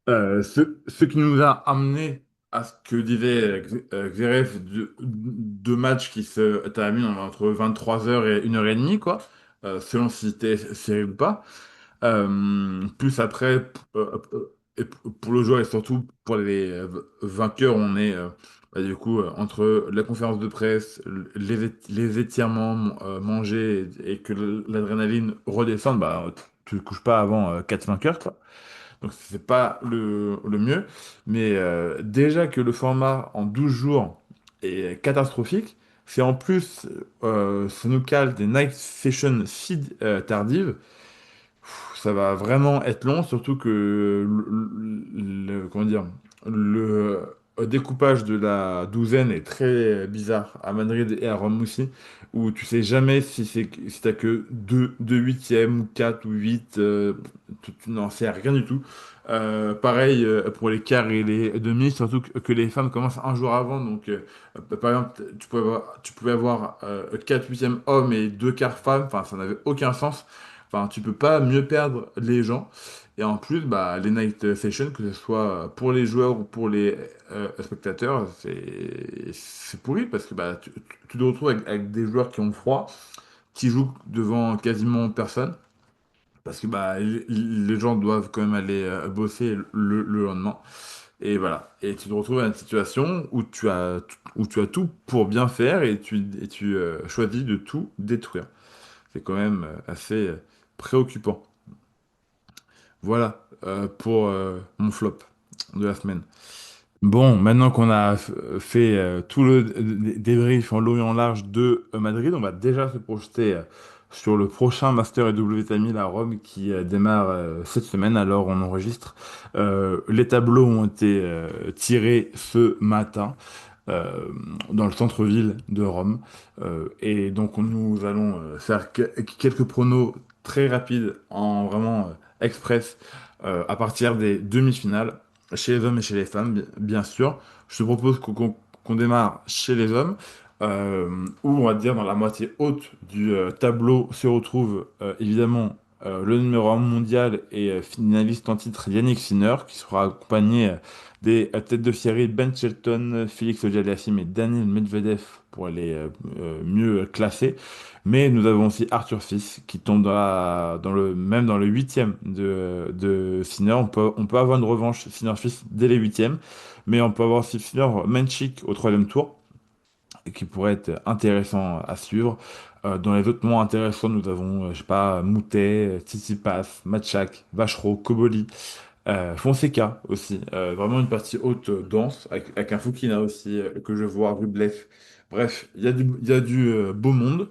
Ce qui nous a amené à ce que disait Zverev, deux matchs qui se terminent entre 23 heures et 1h30, quoi, selon si c'était serré ou pas. Plus après, et pour le joueur et surtout pour les vainqueurs, on est du coup entre la conférence de presse, les étirements mangés et que l'adrénaline redescende, bah, tu ne couches pas avant 4-5 heures, quoi. Donc c'est pas le mieux. Mais déjà que le format en 12 jours est catastrophique, c'est en plus, ça nous cale des night sessions si tardives, ça va vraiment être long, surtout que comment dire, le découpage de la douzaine est très bizarre à Madrid et à Rome aussi, où tu sais jamais si t'as que deux huitièmes ou 4 ou 8, tu n'en sais rien du tout. Pareil pour les quarts et les demi, surtout que les femmes commencent un jour avant, donc par exemple tu pouvais avoir 4 huitièmes hommes et 2 quarts femmes, enfin ça n'avait aucun sens. Enfin, tu peux pas mieux perdre les gens. Et en plus, bah, les night sessions, que ce soit pour les joueurs ou pour les spectateurs, c'est pourri parce que bah, tu te retrouves avec des joueurs qui ont froid, qui jouent devant quasiment personne. Parce que bah, les gens doivent quand même aller bosser le lendemain. Et voilà. Et tu te retrouves dans une situation où tu as tout pour bien faire et tu choisis de tout détruire. C'est quand même assez préoccupant. Voilà pour mon flop de la semaine. Bon, maintenant qu'on a fait tout le débrief en long et en large de Madrid, on va déjà se projeter sur le prochain Master et WTA 1000 à Rome qui démarre cette semaine. Alors on enregistre. Les tableaux ont été tirés ce matin euh, dans le centre-ville de Rome. Et donc nous allons faire quelques pronos très rapides en vraiment express à partir des demi-finales chez les hommes et chez les femmes, bien sûr. Je te propose qu'on démarre chez les hommes. Où on va dire dans la moitié haute du tableau se retrouve évidemment le numéro 1 mondial et finaliste en titre Yannick Sinner, qui sera accompagné des têtes de série Ben Shelton, Félix Auger-Aliassime et Daniel Medvedev pour les mieux classés. Mais nous avons aussi Arthur Fils qui tombe même dans le huitième de Sinner. On peut avoir une revanche Sinner-Fils dès les huitièmes, mais on peut avoir aussi Sinner-Menchik au troisième tour qui pourrait être intéressant à suivre. Dans les autres moins intéressants, nous avons, je sais pas, Moutet, Tsitsipas, Matchak, Vachereau, Koboli. Fonseca aussi, vraiment une partie haute dense, avec un Fukina aussi que je vois, Rublev. Bref, il y a du beau monde.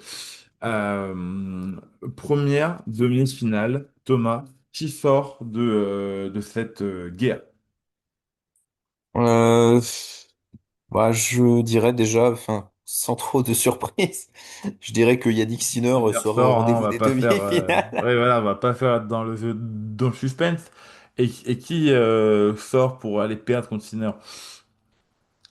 Euh, Première demi-finale, Thomas, qui sort de cette guerre? Euh, Bah, je dirais déjà, enfin, sans trop de surprise, je dirais que Yannick Sinner Je veux dire, sera au sort, hein, on rendez-vous va des pas faire, demi-finales. ouais, voilà, on va pas faire dans le suspense. Et qui sort pour aller perdre contre Sinner?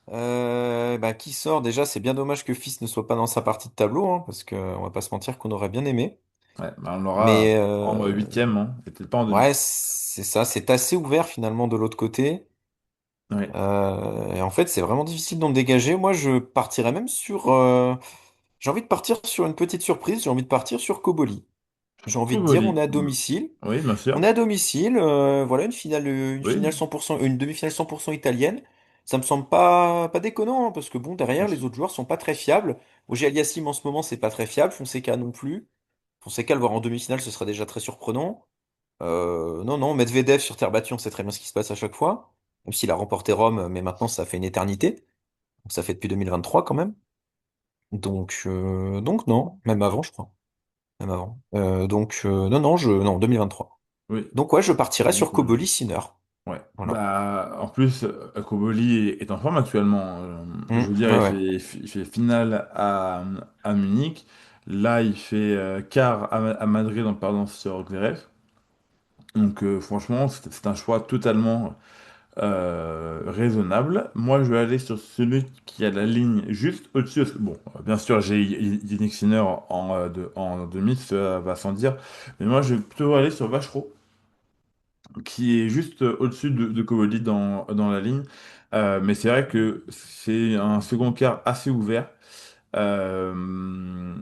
Bah, qui sort déjà, c'est bien dommage que Fils ne soit pas dans sa partie de tableau, hein, parce que on va pas se mentir qu'on aurait bien aimé. Ouais, bah, on l'aura Mais en huitième, hein, et peut-être pas en demi. ouais, c'est ça, c'est assez ouvert finalement de l'autre côté. Ouais. Et en fait, c'est vraiment difficile d'en dégager. Moi, je partirais même sur. J'ai envie de partir sur une petite surprise, j'ai envie de partir sur Koboli. J'ai envie de dire, on Coboli. est à domicile. Oui, bien On sûr. est à domicile, voilà, une finale Oui. 100%, une demi-finale 100% italienne. Ça me semble pas déconnant, hein, parce que bon, derrière, les autres joueurs sont pas très fiables. Auger Aliassime, en ce moment, c'est pas très fiable. Fonseca non plus. Fonseca, le voir en demi-finale, ce serait déjà très surprenant. Non, non, Medvedev sur terre battue, on sait très bien ce qui se passe à chaque fois. Même s'il a remporté Rome, mais maintenant, ça fait une éternité. Donc, ça fait depuis 2023 quand même. Donc non, même avant, je crois. Même avant. Non, non, non, 2023. Oui. Donc ouais, je partirais Donc, sur Koboli Sinner. ouais. Voilà. Bah, en plus, Koboli est en forme actuellement. Je veux dire, Ouais, ouais. il fait finale à Munich. Là, il fait quart à Madrid en perdant sur Zverev. Donc, franchement, c'est un choix totalement raisonnable. Moi, je vais aller sur celui qui a la ligne juste au-dessus. Parce que, bon, bien sûr, j'ai Yannick Sinner en demi, ça va sans dire. Mais moi, je vais plutôt aller sur Vachereau, qui est juste au-dessus de Koboli dans la ligne. Mais c'est vrai que c'est un second quart assez ouvert, euh,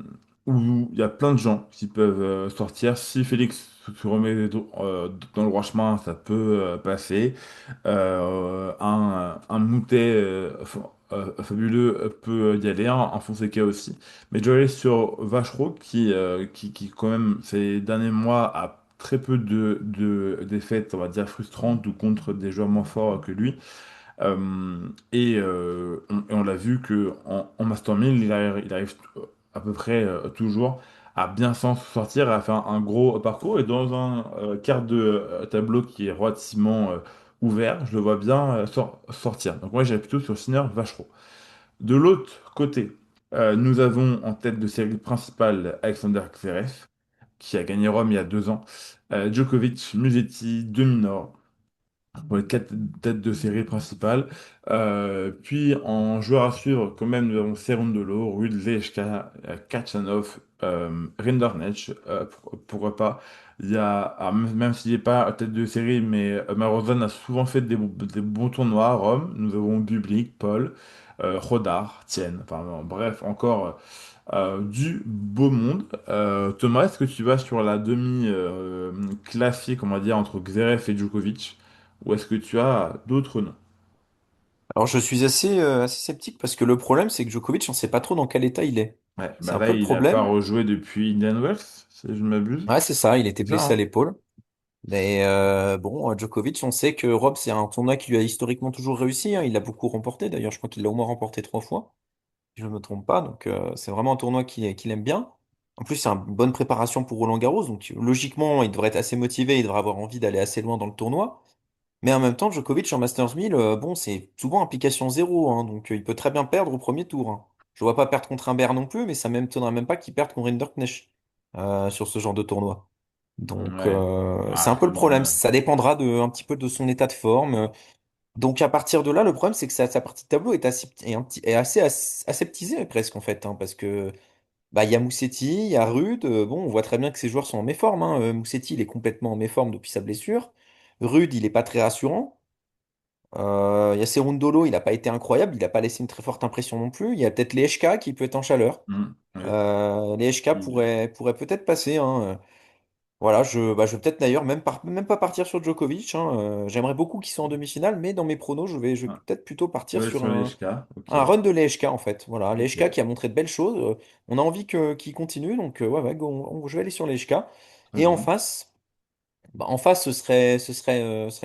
où il y a plein de gens qui peuvent sortir. Si Félix se remet dans le droit chemin, ça peut passer. Un Moutet fabuleux peut y aller, un Fonseca aussi. Mais je vais aller sur Vachereau qui, quand même, ces derniers mois, a très peu de défaites, on va dire, frustrantes ou contre des joueurs moins forts que lui. Et on l'a vu que en Master 1000, il arrive à peu près toujours à bien s'en sortir, à faire un gros parcours. Et dans un quart de tableau qui est relativement ouvert, je le vois bien sortir. Donc moi, j'irais plutôt sur Sinner Vachereau. De l'autre côté, nous avons en tête de série principale Alexander Zverev, qui a gagné Rome il y a 2 ans. Djokovic, Musetti, Dominor pour les quatre têtes de série principales. Puis en joueur à suivre, quand même, nous avons Cerundolo, Ruud Ziyech, Kachanov, Rinderknech, pourquoi pas. Il y a, alors, même s'il n'est pas tête de série, mais Marozan a souvent fait des bons tournois à Rome. Nous avons Bublik, Paul, Rodar, Tienne, enfin bon, bref, encore du beau monde. Thomas, est-ce que tu vas sur la demi classique, on va dire, entre Zverev et Djokovic? Ou est-ce que tu as d'autres noms? Alors je suis assez sceptique parce que le problème c'est que Djokovic, on sait pas trop dans quel état il est. Ouais, C'est bah un là, peu le il n'a pas problème. rejoué depuis Indian Wells, si je ne m'abuse. Ouais, c'est ça, il était C'est ça, blessé à hein? l'épaule. Mais bon, Djokovic, on sait que Rob, c'est un tournoi qui lui a historiquement toujours réussi, hein. Il l'a beaucoup remporté. D'ailleurs, je crois qu'il l'a au moins remporté 3 fois, si je ne me trompe pas. Donc c'est vraiment un tournoi qu'il aime bien. En plus, c'est une bonne préparation pour Roland Garros. Donc logiquement, il devrait être assez motivé, il devrait avoir envie d'aller assez loin dans le tournoi. Mais en même temps, Djokovic en Masters 1000, bon, c'est souvent implication zéro, hein, donc il peut très bien perdre au premier tour, hein. Je vois pas perdre contre Humbert non plus, mais ça m'étonnerait même pas qu'il perde contre Rinderknech sur ce genre de tournoi. Donc Ouais. c'est un Ah, peu le problème. ouais. Ça dépendra un petit peu de son état de forme. Donc à partir de là, le problème c'est que sa partie de tableau est assez aseptisée presque en fait, hein, parce que bah il y a Musetti, il y a Rude. Bon, on voit très bien que ces joueurs sont en méforme, hein. Musetti, il est complètement en méforme depuis sa blessure. Rude, il est pas très rassurant. Il y a Cerundolo, il n'a pas été incroyable, il n'a pas laissé une très forte impression non plus. Il y a peut-être Lehečka qui peut être en chaleur. Oui. Lehečka Qui- pourrait peut-être passer, hein. Voilà, je vais peut-être d'ailleurs même pas partir sur Djokovic, hein. J'aimerais beaucoup qu'il soit en demi-finale, mais dans mes pronos, je vais ah, peut-être plutôt partir ouais, sur sur les HK, ok. un run de Lehečka en fait. Voilà, Lehečka Ok. qui a montré de belles choses. On a envie qu'il continue, donc ouais, ouais, je vais aller sur Lehečka. Très Et en bien. face. Bah, en face, ce serait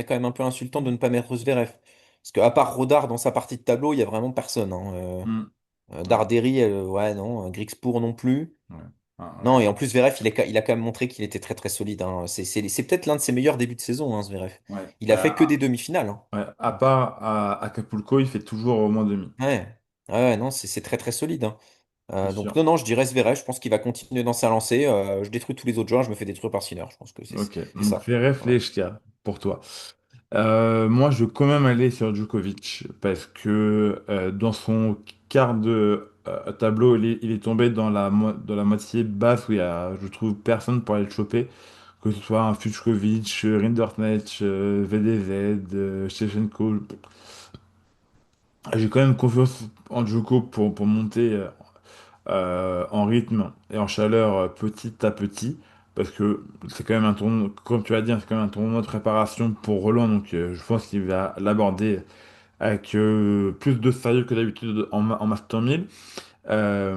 quand même un peu insultant de ne pas mettre Zverev. Parce qu'à part Rodard dans sa partie de tableau, il y a vraiment personne, hein. Hmm. Ouais. Darderi, ouais, non. Griekspoor non plus. Ouais. Ah, Non, et en plus, Zverev, il a quand même montré qu'il était très très solide, hein. C'est peut-être l'un de ses meilleurs débuts de saison, hein, Zverev. ouais. Il a fait que des Bah, demi-finales, hein. ouais. À part à Acapulco, il fait toujours au moins demi. Ouais. Ouais, non, c'est très très solide, hein. C'est Donc sûr. non, non, je dirais Zverev. Je pense qu'il va continuer dans sa lancée. Je détruis tous les autres joueurs, je me fais détruire par Sinner. Je pense que Ok. c'est Donc, ça. Zverev, les Voilà. HK pour toi. Moi, je veux quand même aller sur Djokovic parce que dans son quart de tableau, il est tombé dans la moitié basse où il y a, je trouve, personne pour aller le choper. Que ce soit un Fucsovics, Rinderknech, VDZ, Shevchenko. J'ai quand même confiance en Djoko pour monter. en rythme et en chaleur petit à petit, parce que c'est quand même un tournoi, comme tu vas dire, c'est quand même un tournoi de préparation pour Roland, donc je pense qu'il va l'aborder avec plus de sérieux que d'habitude en Master 1000.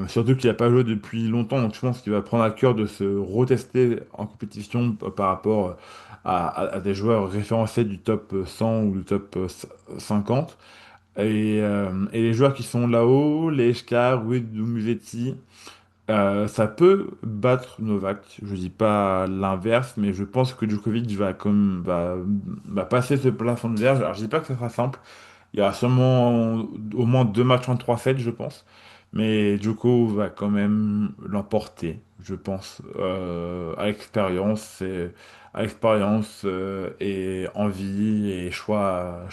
Surtout qu'il n'a pas joué depuis longtemps, donc je pense qu'il va prendre à cœur de se retester en compétition par rapport à des joueurs référencés du top 100 ou du top 50. Et les joueurs qui sont là-haut, les Eshkar, Ruud ou Musetti, ça peut battre Novak. Je dis pas l'inverse, mais je pense que Djokovic va passer ce plafond de verre. Alors je dis pas que ce sera simple. Il y aura sûrement au moins deux matchs en 3-7, je pense. Mais Djoko va quand même l'emporter, je pense, à expérience et envie et choix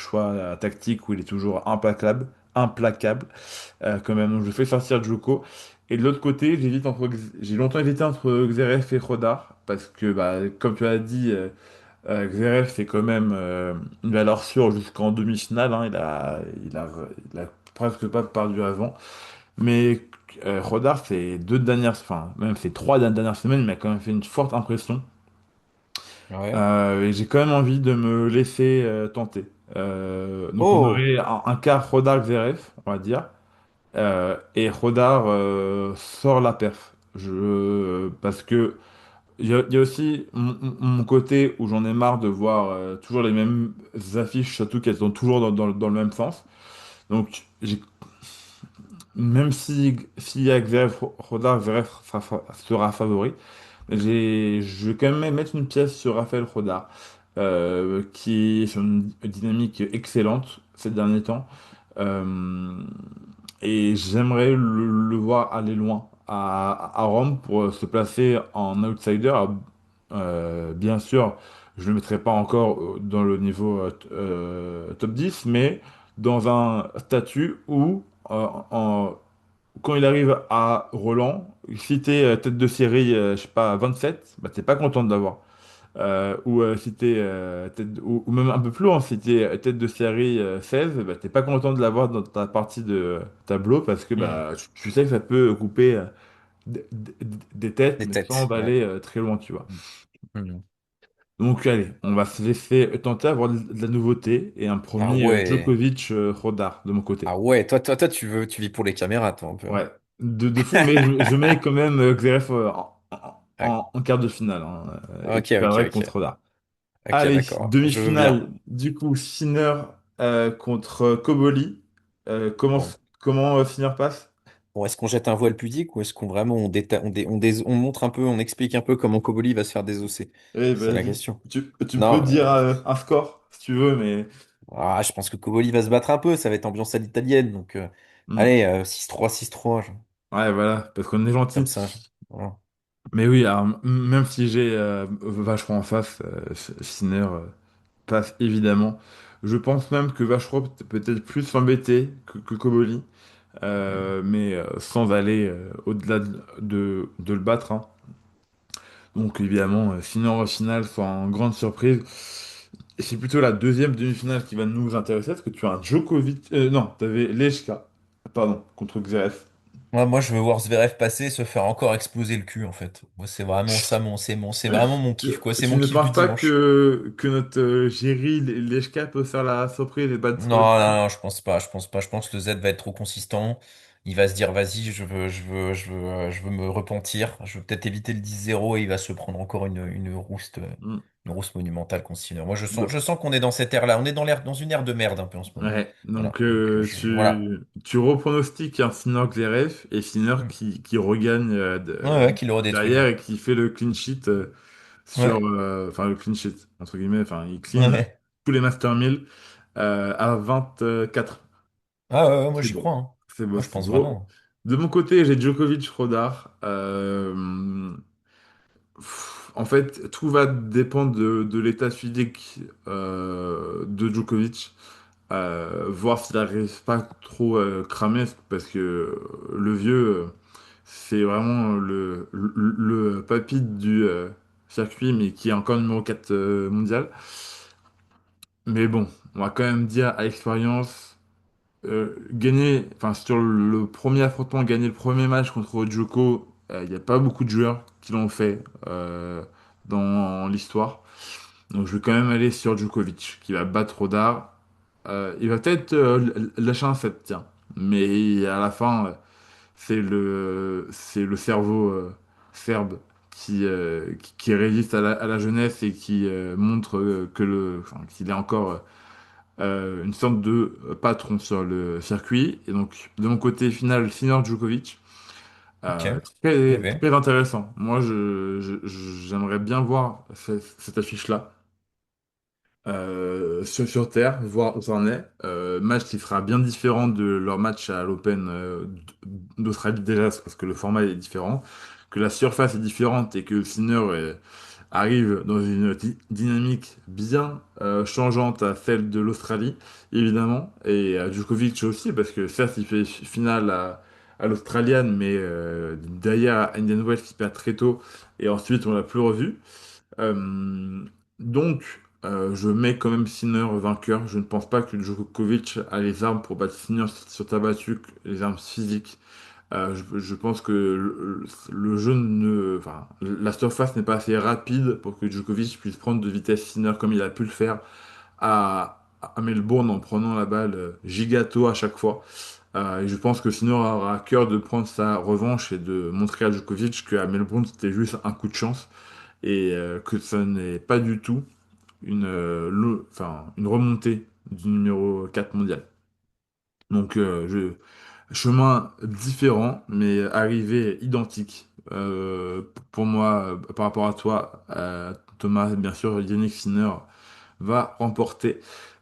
tactique où il est toujours implacable quand même. Donc je fais sortir Djoko. Et de l'autre côté, j'ai longtemps hésité entre Zverev et Rodar parce que, bah, comme tu as dit. Zverev, c'est quand même une valeur sûre jusqu'en demi-finale, hein. Il a presque pas perdu avant. Mais Rodar, enfin, même ces trois dernières semaines, il m'a quand même fait une forte impression. Ouais. Et j'ai quand même envie de me laisser tenter. Donc on Oh! aurait un quart Rodar-Zverev, on va dire. Et Rodar sort la perf. Parce que il y a aussi mon côté où j'en ai marre de voir toujours les mêmes affiches, surtout qu'elles sont toujours dans le même sens. Donc, même si y a Xeref Rodar, Xeref sera favori, je vais quand même mettre une pièce sur Raphaël Rodar, qui est sur une dynamique excellente ces derniers temps. Euh, et j'aimerais le voir aller loin à Rome pour se placer en outsider. Alors, bien sûr, je ne le mettrai pas encore dans le niveau top 10, mais dans un statut où, quand il arrive à Roland, si t'es tête de série, je sais pas, 27, bah, t'es pas content de l'avoir. Ou si t'es ou même un peu plus loin, si t'es tête de série 16, bah, t'es pas content de l'avoir dans ta partie de tableau parce que Hmm. bah, tu sais que ça peut couper des têtes, Des mais sans têtes, ouais. aller très loin, tu vois. Hmm. Hmm. Donc allez, on va se laisser tenter avoir de la nouveauté et un Ah premier ouais. Djokovic Rodar de mon côté. Ah ouais. Toi, tu vis pour les caméras, toi, un peu. Ouais, de fou, mais je mets quand même Zverev Ouais. en quart de finale hein, et Ok, qui ok, perdrait ok. contre Rodar. Ok, Allez, d'accord. Je veux bien. demi-finale, du coup, Sinner contre Koboli. Bon. Sinner passe? Bon, est-ce qu'on jette un voile pudique ou est-ce qu'on vraiment on montre un peu, on explique un peu comment Koboli va se faire désosser? Eh, C'est la vas-y, question. tu peux Non, dire un score si tu veux, mais je pense que Koboli va se battre un peu, ça va être ambiance à l'italienne. Donc, hmm, allez, 6-3, 6-3, ouais, voilà, parce qu'on est comme gentil. ça. Voilà. Mais oui, alors, même si j'ai Vacheron en face, Sinner passe évidemment. Je pense même que Vacheron peut-être plus s'embêter que Koboli, mais sans aller au-delà de le battre, hein. Donc évidemment, sinon au final, sans grande surprise, et c'est plutôt la deuxième demi-finale qui va nous intéresser, parce que tu as un Djokovic... non, t'avais Lechka, pardon, contre Xerez. Moi, je veux voir Zverev passer, se faire encore exploser le cul, en fait. Moi, c'est vraiment ça, c'est vraiment mon kiff, quoi. C'est Tu mon ne kiff du penses pas dimanche. que notre Géry Lechka peut faire la surprise et battre Non, Djokovic? non, non, je pense pas, je pense pas. Je pense que le Z va être trop consistant. Il va se dire, vas-y, je veux me repentir. Je veux peut-être éviter le 10-0 et il va se prendre encore Hmm. une rouste monumentale contre Sinner. Moi, Do- je sens qu'on est dans cette ère-là. On est dans une ère de merde un peu en ce moment. Ouais, Voilà. donc Donc, voilà. tu repronostiques un Sinner Zverev et Sinner Hmm. qui regagne Ouais, ouais, qui le redétruit. derrière et qui fait le clean sheet Ouais. enfin le clean sheet entre guillemets, enfin il clean Ouais. tous les Master 1000 à 24. Ah ouais, ouais, moi C'est j'y beau, crois, hein. c'est beau, Moi je c'est pense beau. vraiment. De mon côté, j'ai Djokovic Rodar. En fait, tout va dépendre de l'état physique de Djokovic. Voir s'il n'arrive pas trop cramé, parce que le vieux, c'est vraiment le papy du circuit, mais qui est encore numéro 4 mondial. Mais bon, on va quand même dire à l'expérience, gagner, enfin sur le premier affrontement, gagner le premier match contre Djoko, il n'y a pas beaucoup de joueurs qui l'ont fait dans l'histoire. Donc je vais quand même aller sur Djokovic, qui va battre Rodar. Il va peut-être lâcher un set, tiens. Mais à la fin, c'est le cerveau serbe qui résiste à la jeunesse et qui montre enfin, qu'il est encore une sorte de patron sur le circuit. Et donc, de mon côté, final, Sinner Djokovic. Ok. Très, Ok. très intéressant. Moi, j'aimerais bien voir cette affiche-là sur Terre, voir où ça en est. Match qui sera bien différent de leur match à l'Open d'Australie déjà, parce que le format est différent, que la surface est différente et que Sinner arrive dans une dynamique bien changeante à celle de l'Australie, évidemment, et à Djokovic aussi, parce que certes, il fait finale à l'Australian, mais derrière à Indian Wells, qui perd très tôt, et ensuite on l'a plus revu. Euh, donc, je mets quand même Sinner vainqueur. Je ne pense pas que Djokovic a les armes pour battre Sinner sur terre battue, les armes physiques. Je pense que le jeu ne, enfin, la surface n'est pas assez rapide pour que Djokovic puisse prendre de vitesse Sinner comme il a pu le faire à Melbourne en prenant la balle gigato à chaque fois. Et je pense que Sinner aura à cœur de prendre sa revanche et de montrer à Djokovic qu'à Melbourne c'était juste un coup de chance et que ça n'est pas du tout enfin, une remontée du numéro 4 mondial. Donc, chemin différent, mais arrivée identique. Pour moi, par rapport à toi, Thomas, bien sûr, Yannick Sinner va remporter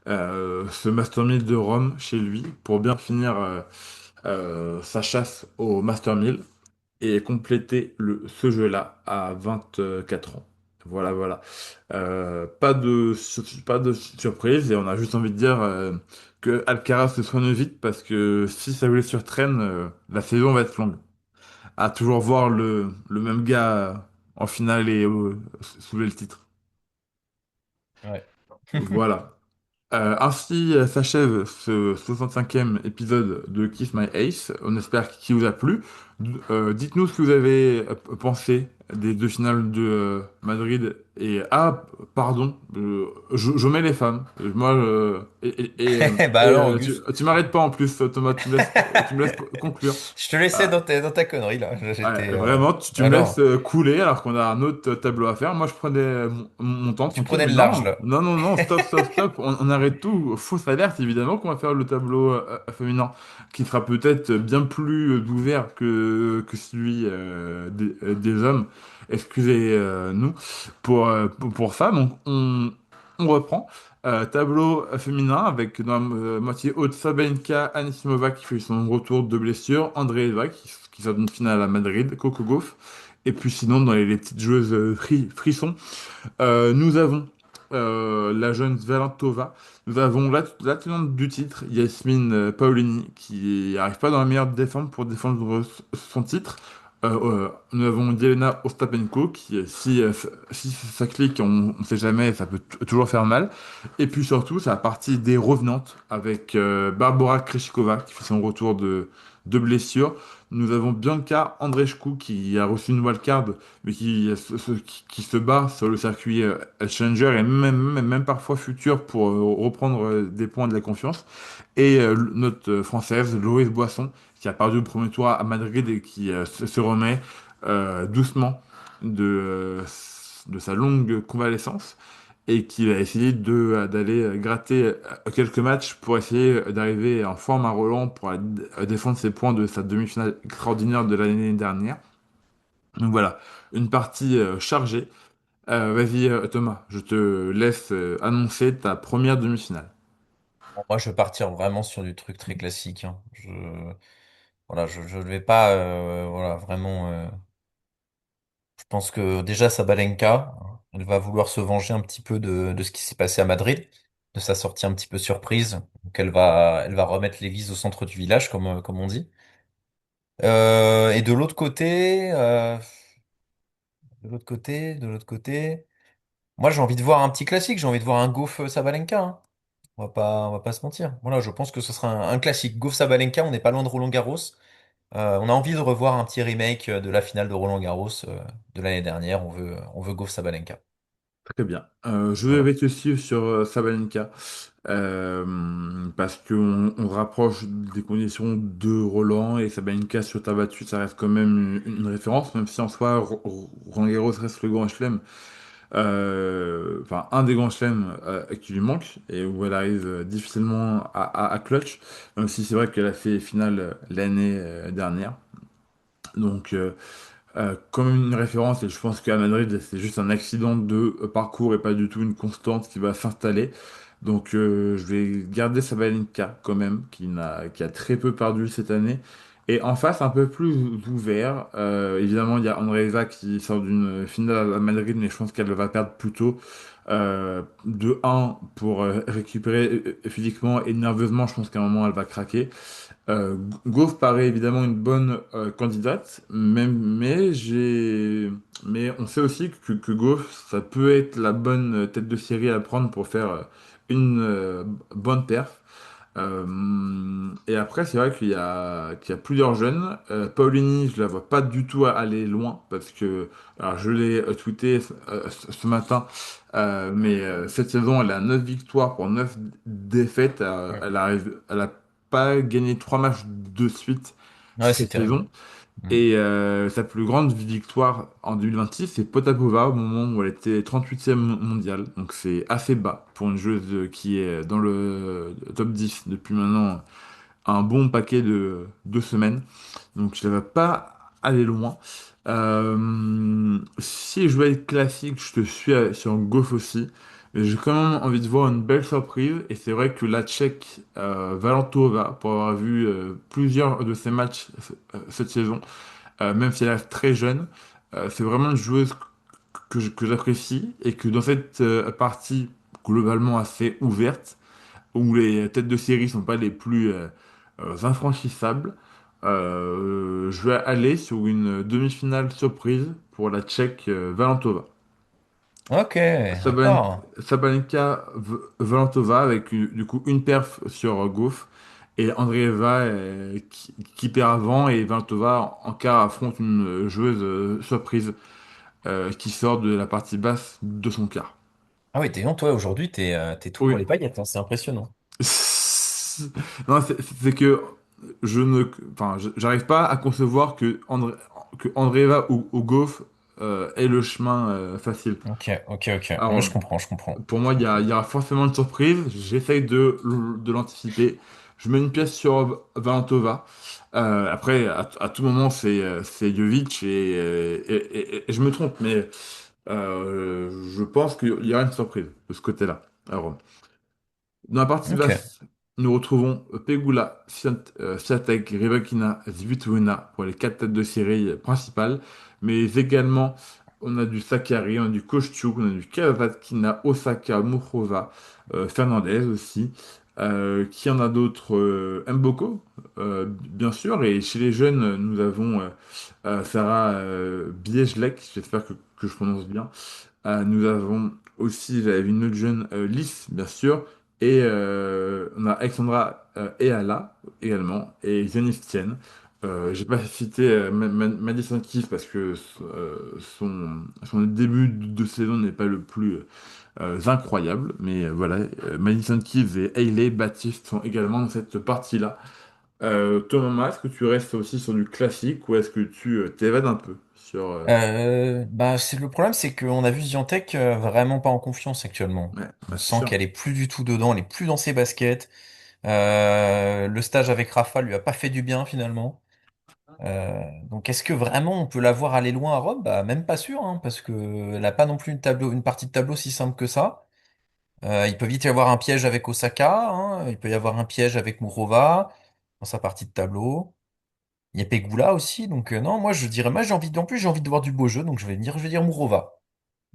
ce Master 1000 de Rome chez lui pour bien finir sa chasse au Master 1000 et compléter ce jeu-là à 24 ans. Voilà, voilà. Pas de surprise et on a juste envie de dire que Alcaraz se soigne vite parce que si sa blessure traîne, la saison va être longue. À toujours voir le même gars en finale et soulever le titre. Ouais. Voilà. Ainsi s'achève ce 65e épisode de Kiss My Ace. On espère qu'il vous a plu. Dites-nous ce que vous avez pensé des deux finales de Madrid. Et ah, pardon, je mets les femmes. Moi, Bah alors, Auguste, tu m'arrêtes pas en plus, Thomas. Tu me laisses conclure. je te laissais Ah, dans ta connerie là. ouais, J'étais. vraiment, tu me laisses Alors, couler alors qu'on a un autre tableau à faire. Moi, je prenais mon temps tu tranquille, prenais mais le large non, là. non, non, non, stop, stop, stop. On arrête tout. Fausse alerte, évidemment, qu'on va faire le tableau féminin, qui sera peut-être bien plus ouvert que celui des hommes. Excusez-nous pour ça. Donc, on reprend. Tableau féminin avec dans la moitié haute Sabalenka, Anisimova qui fait son retour de blessure, Andreeva qui sort d'une finale à Madrid, Coco Gauff. Et puis sinon, dans les petites joueuses frissons, nous avons la jeune Valentova. Nous avons la tenante du titre, Yasmine Paolini, qui n'arrive pas dans la meilleure défense pour défendre son titre. Nous avons Yelena Ostapenko, qui, si ça clique, on ne sait jamais, ça peut toujours faire mal. Et puis surtout, c'est la partie des revenantes avec Barbara Krejcikova, qui fait son retour de blessure. Nous avons Bianca Andreescu, qui a reçu une wildcard mais qui se bat sur le circuit Challenger et même parfois futur pour reprendre des points de la confiance. Et notre française, Loïs Boisson, qui a perdu le premier tour à Madrid et qui se remet doucement de sa longue convalescence et qui va essayer d'aller gratter quelques matchs pour essayer d'arriver en forme à Roland pour aller défendre ses points de sa demi-finale extraordinaire de l'année dernière. Donc voilà, une partie chargée. Vas-y Thomas, je te laisse annoncer ta première demi-finale. Bon, moi, je vais partir vraiment sur du truc très classique, hein. Voilà, je ne vais pas, voilà, vraiment. Je pense que déjà Sabalenka, elle va vouloir se venger un petit peu de ce qui s'est passé à Madrid, de sa sortie un petit peu surprise. Donc elle va remettre l'église au centre du village, comme on dit. Et de l'autre côté, moi j'ai envie de voir un petit classique, j'ai envie de voir un Goff Sabalenka, hein. On va pas se mentir. Voilà, je pense que ce sera un classique. Goff Sabalenka, on n'est pas loin de Roland-Garros. On a envie de revoir un petit remake de la finale de Roland-Garros de l'année dernière. On veut Goff Sabalenka. Très bien. Je Voilà. vais te suivre sur Sabalenka parce qu'on on rapproche des conditions de Roland et Sabalenka sur terre battue, ça reste quand même une référence, même si en soi Roland Garros reste le grand chelem, enfin un des grands chelems qui lui manque et où elle arrive difficilement à clutch, même si c'est vrai qu'elle a fait finale l'année dernière. Donc comme une référence, et je pense qu'à Madrid, c'est juste un accident de parcours et pas du tout une constante qui va s'installer. Donc je vais garder Sabalenka quand même, qui a très peu perdu cette année. Et en face, un peu plus ouvert, évidemment, il y a Andreeva qui sort d'une finale à Madrid, mais je pense qu'elle va perdre plutôt de un pour récupérer physiquement et nerveusement, je pense qu'à un moment, elle va craquer. Euh, Gauff paraît évidemment une bonne candidate, mais on sait aussi que Gauff, ça peut être la bonne tête de série à prendre pour faire une bonne perf. Et après, c'est vrai qu'il y a plusieurs jeunes. Paulini, je la vois pas du tout aller loin parce que, alors je l'ai tweeté ce matin, mais cette saison, elle a 9 victoires pour 9 défaites. Mm. Elle a pas gagné 3 matchs de suite Ouais, c'est cette terrible. saison. Mm. Et sa plus grande victoire en 2026, c'est Potapova au moment où elle était 38e mondiale. Donc c'est assez bas pour une joueuse qui est dans le top 10 depuis maintenant un bon paquet de 2 semaines. Donc je ne vais pas aller loin. Si je veux être classique, je te suis sur Goff aussi. Mais j'ai quand même envie de voir une belle surprise. Et c'est vrai que la Tchèque Valentova, pour avoir vu plusieurs de ses matchs cette saison, même si elle est très jeune, c'est vraiment une joueuse que j'apprécie. Et que dans cette partie globalement assez ouverte, où les têtes de série sont pas les plus infranchissables. Je vais aller sur une demi-finale surprise pour la Tchèque Valentova. Ok, Saban- d'accord. Sabalenka Valentova avec du coup une perf sur Gauff et Andreeva qui perd avant et Valentova en quart affronte une joueuse surprise qui sort de la partie basse de son quart. Ah oui, t'es non, toi, aujourd'hui, t'es tout pour Oui, les paillettes, hein, c'est impressionnant. Non, c'est que je ne, enfin, j'arrive pas à concevoir que Andreeva ou Goff ait le chemin facile. Ok, ok, ok. Ouais, Alors, je comprends, je comprends, pour je moi, comprends. il y aura forcément une surprise. J'essaye de l'anticiper. Je mets une pièce sur Valentova. Après, à tout moment, c'est Jovic et je me trompe, mais je pense qu'il y aura une surprise de ce côté-là. Alors, dans la partie Ok. basse, nous retrouvons Pegula, Swiatek, Rybakina, Svitolina pour les 4 têtes de série principales, mais également on a du Sakari, on a du Kostyuk, on a du Kavatkina, Osaka, Muchova, Fernandez aussi. Qui en a d'autres? Mboko, bien sûr, et chez les jeunes, nous avons Sarah Biejlek, j'espère que je prononce bien. Nous avons aussi, j'avais vu une autre jeune, Lys, bien sûr, et on a Alexandra Eala également, et Zenith Tienne. J'ai pas cité Madison Keys parce que son début de saison n'est pas le plus incroyable, mais voilà, Madison Keys et Hailey Baptiste sont également dans cette partie-là. Thomas, est-ce que tu restes aussi sur du classique ou est-ce que tu t'évades un peu sur... Bah, c'est le problème, c'est qu'on a vu Ziantec vraiment pas en confiance actuellement. Ouais, On bah c'est sent sûr. qu'elle est plus du tout dedans, elle est plus dans ses baskets. Le stage avec Rafa lui a pas fait du bien finalement. Donc est-ce que vraiment on peut la voir aller loin à Rome? Bah même pas sûr, hein, parce que elle a pas non plus une partie de tableau si simple que ça. Il peut vite y avoir un piège avec Osaka, hein, il peut y avoir un piège avec Mourova dans sa partie de tableau. Il y a Pegula aussi, donc non, moi je dirais, moi j'ai envie, en plus j'ai envie de voir du beau jeu, donc je vais dire Mourova.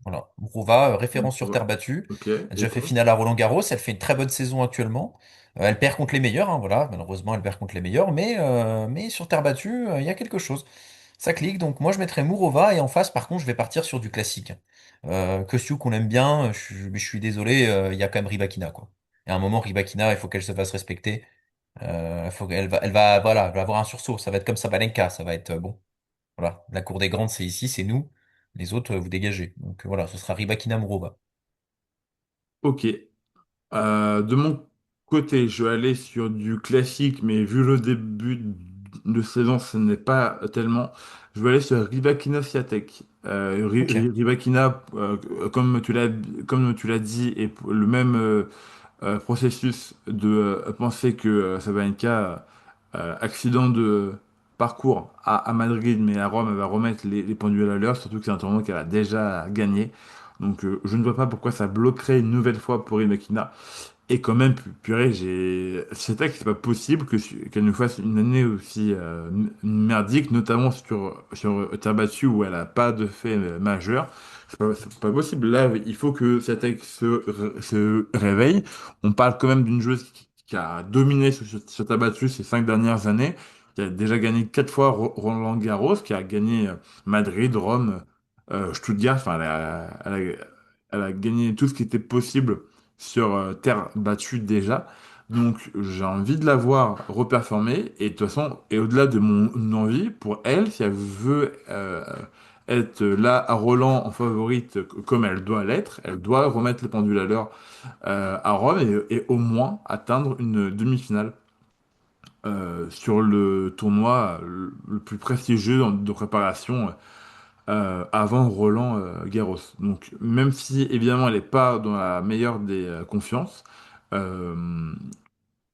Voilà, Mourova, référence sur terre battue, Ok, elle a et déjà fait toi? finale à Roland-Garros, elle fait une très bonne saison actuellement. Elle perd contre les meilleurs, hein, voilà, malheureusement elle perd contre les meilleurs, mais sur terre battue, il y a quelque chose. Ça clique, donc moi je mettrais Mourova et en face par contre je vais partir sur du classique. Kostyuk qu'on aime bien, mais je suis désolé, il y a quand même Rybakina quoi. Et à un moment, Rybakina, il faut qu'elle se fasse respecter. Voilà, elle va avoir un sursaut. Ça va être comme Sabalenka. Ça va être bon. Voilà. La cour des grandes, c'est ici, c'est nous. Les autres, vous dégagez. Donc voilà, ce sera Rybakina Murova. Ok. De mon côté, je vais aller sur du classique, mais vu le début de saison, ce n'est pas tellement. Je vais aller sur Rybakina Swiatek. Ok. Rybakina, comme tu l'as dit, est le même processus de penser que Sabalenka, accident de parcours à Madrid, mais à Rome, elle va remettre les pendules à l'heure, surtout que c'est un tournoi qu'elle a déjà gagné. Donc je ne vois pas pourquoi ça bloquerait une nouvelle fois pour Rybakina. Et quand même, purée, c'est pas possible qu'elle nous fasse une année aussi merdique, notamment sur terre battue où elle a pas de fait majeur. C'est pas possible. Là, il faut que cette se réveille. On parle quand même d'une joueuse qui a dominé sur terre battue ces 5 dernières années, qui a déjà gagné 4 fois Roland Garros, qui a gagné Madrid, Rome, Stuttgart. Enfin, elle a gagné tout ce qui était possible sur terre battue déjà. Donc j'ai envie de la voir reperformer. Et de toute façon, et au-delà de mon envie, pour elle, si elle veut être là à Roland en favorite comme elle doit l'être, elle doit remettre les pendules à l'heure à Rome et au moins atteindre une demi-finale sur le tournoi le plus prestigieux de préparation avant Roland Garros. Donc, même si évidemment elle n'est pas dans la meilleure des confiances, euh,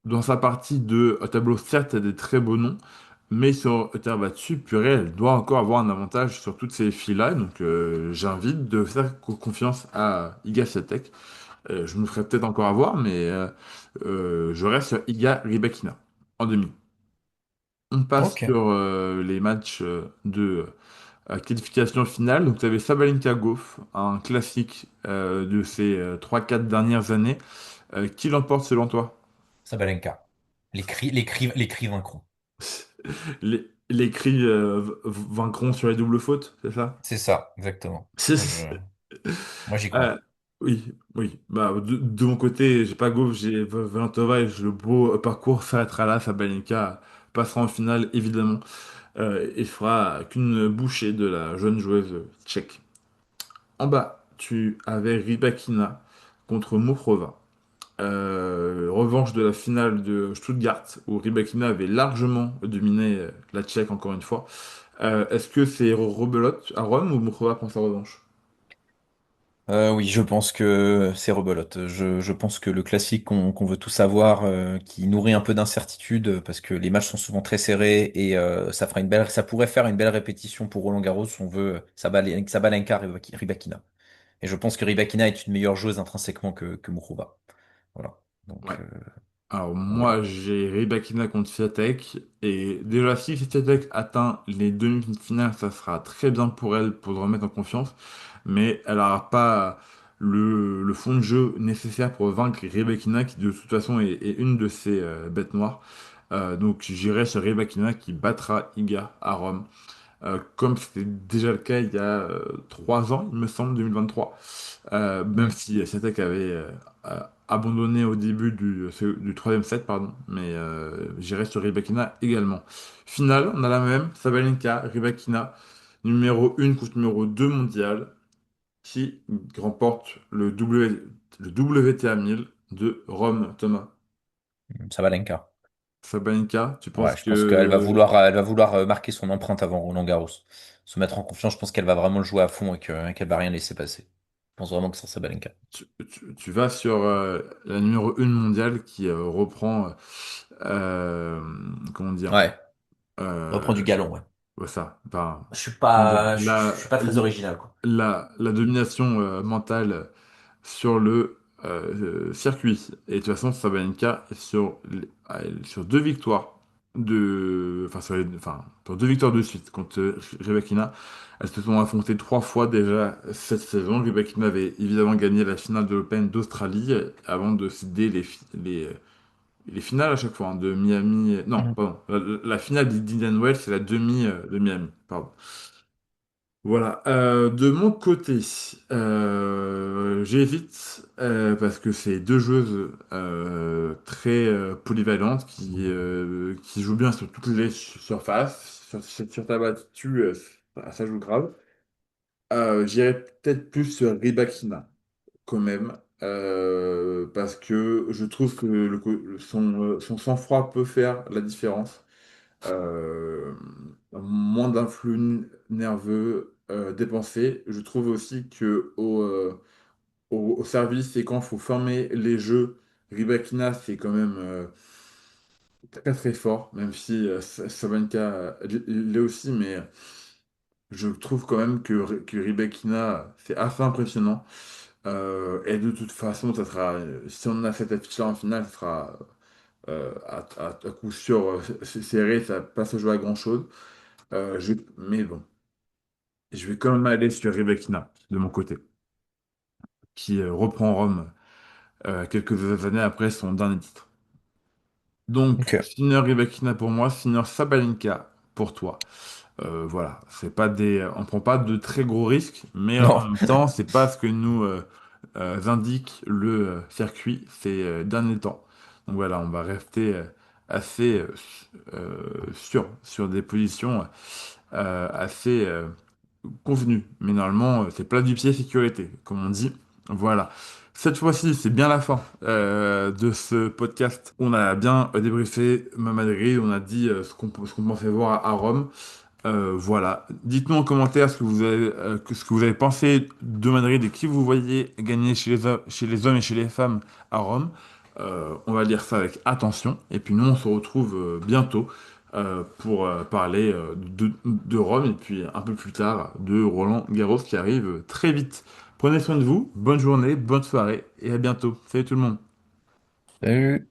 dans sa partie de tableau, certes, elle a des très beaux noms, mais sur terre battue, purée, elle doit encore avoir un avantage sur toutes ces filles-là. Donc, j'invite de faire confiance à Iga Swiatek. Je me ferai peut-être encore avoir, mais je reste sur Iga Rybakina en demi. On passe Ok. sur les matchs de qualification finale. Donc, tu avais Sabalenka Gauff, un classique de ces 3-4 dernières années. Qui l'emporte selon toi? Sabalenka. Les cris vaincront. Les cris vaincront sur les doubles fautes, c'est ça? C'est ça, exactement. Moi, j'y Euh, crois. oui, oui. Bah, de mon côté, j'ai pas Gauff, j'ai Valentova et le beau parcours s'arrêtera là. Sabalenka passera en finale, évidemment, et fera qu'une bouchée de la jeune joueuse tchèque. En bas, tu avais Rybakina contre Muchrova. Revanche de la finale de Stuttgart, où Rybakina avait largement dominé la Tchèque encore une fois. Est-ce que c'est rebelote à Rome ou Muchrova prend sa revanche? Oui, je pense que c'est rebelote. Je pense que le classique qu'on veut tous savoir, qui nourrit un peu d'incertitude, parce que les matchs sont souvent très serrés et ça pourrait faire une belle répétition pour Roland Garros. On veut Sabalenka, Rybakina. Et je pense que Rybakina est une meilleure joueuse intrinsèquement que Muchova. Voilà. Ouais. Donc, Alors voilà. moi j'ai Rybakina contre Swiatek et déjà si Swiatek atteint les demi-finales ça sera très bien pour elle pour le remettre en confiance mais elle n'aura pas le fond de jeu nécessaire pour vaincre Rybakina qui de toute façon est une de ses bêtes noires. Donc j'irai sur Rybakina qui battra Iga à Rome. Comme c'était déjà le cas il y a 3 ans, il me semble, 2023. Même Mm. si Swiatek avait abandonné au début du troisième set, pardon. Mais j'irai sur Rybakina également. Finale, on a la même, Sabalenka, Rybakina, numéro 1 contre numéro 2 mondial, qui remporte le WTA 1000 de Rome, Thomas. Sabalenka. Sabalenka, tu penses Ouais, je pense qu'elle va que elle va vouloir marquer son empreinte avant Roland Garros. Se mettre en confiance, je pense qu'elle va vraiment le jouer à fond qu'elle va rien laisser passer. Je pense vraiment que c'est Sabalenka. tu vas sur la numéro 1 mondiale qui reprend, comment dire, Ouais, reprend du euh, galon, ouais. ouais, ça, enfin, comment dire, Je suis pas très original, quoi. la domination mentale sur le circuit. Et de toute façon, Sabalenka est sur 2 victoires pour 2 victoires de suite contre Rybakina. Elles se sont affrontées 3 fois déjà cette saison. Rybakina avait évidemment gagné la finale de l'Open d'Australie avant de céder les finales à chaque fois, hein, de Miami. Non, Mhm. pardon. La finale d'Indian Wells, c'est la demi de Miami. Pardon. Voilà. De mon côté, j'hésite parce que c'est deux joueuses très polyvalentes qui jouent bien sur toutes les surfaces. Sur ta battue, ça joue grave. J'irais peut-être plus sur Rybakina quand même parce que je trouve que son sang-froid peut faire la différence. euh, Moins d'influx nerveux dépensés. Je trouve aussi que au service et quand il faut former les jeux, Rybakina c'est quand même très très fort, même si Sabalenka l'est aussi, mais je trouve quand même que Rybakina c'est assez impressionnant. Et de toute façon, ça sera, si on a cette affiche-là en finale, ça sera à coup sûr serré, ça va pas se jouer à grand-chose. Mais bon, je vais quand même aller sur Rybakina de mon côté, qui reprend Rome quelques années après son dernier titre. Donc, Ok. Sinner Rybakina pour moi, Sinner Sabalenka pour toi. Voilà, c'est pas on prend pas de très gros risques, mais en Non. même temps, c'est pas ce que nous indique le circuit ces derniers temps. Donc voilà, on va rester assez sûr sur des positions assez convenu. Mais normalement, c'est plat du pied sécurité, comme on dit. Voilà. Cette fois-ci, c'est bien la fin de ce podcast. On a bien débriefé Madrid, on a dit ce qu'on pensait voir à Rome. Voilà. Dites-nous en commentaire ce que vous avez pensé de Madrid et qui vous voyez gagner chez les hommes et chez les femmes à Rome. On va lire ça avec attention. Et puis nous, on se retrouve bientôt pour parler de Rome et puis un peu plus tard de Roland Garros qui arrive très vite. Prenez soin de vous, bonne journée, bonne soirée et à bientôt. Salut tout le monde. Salut.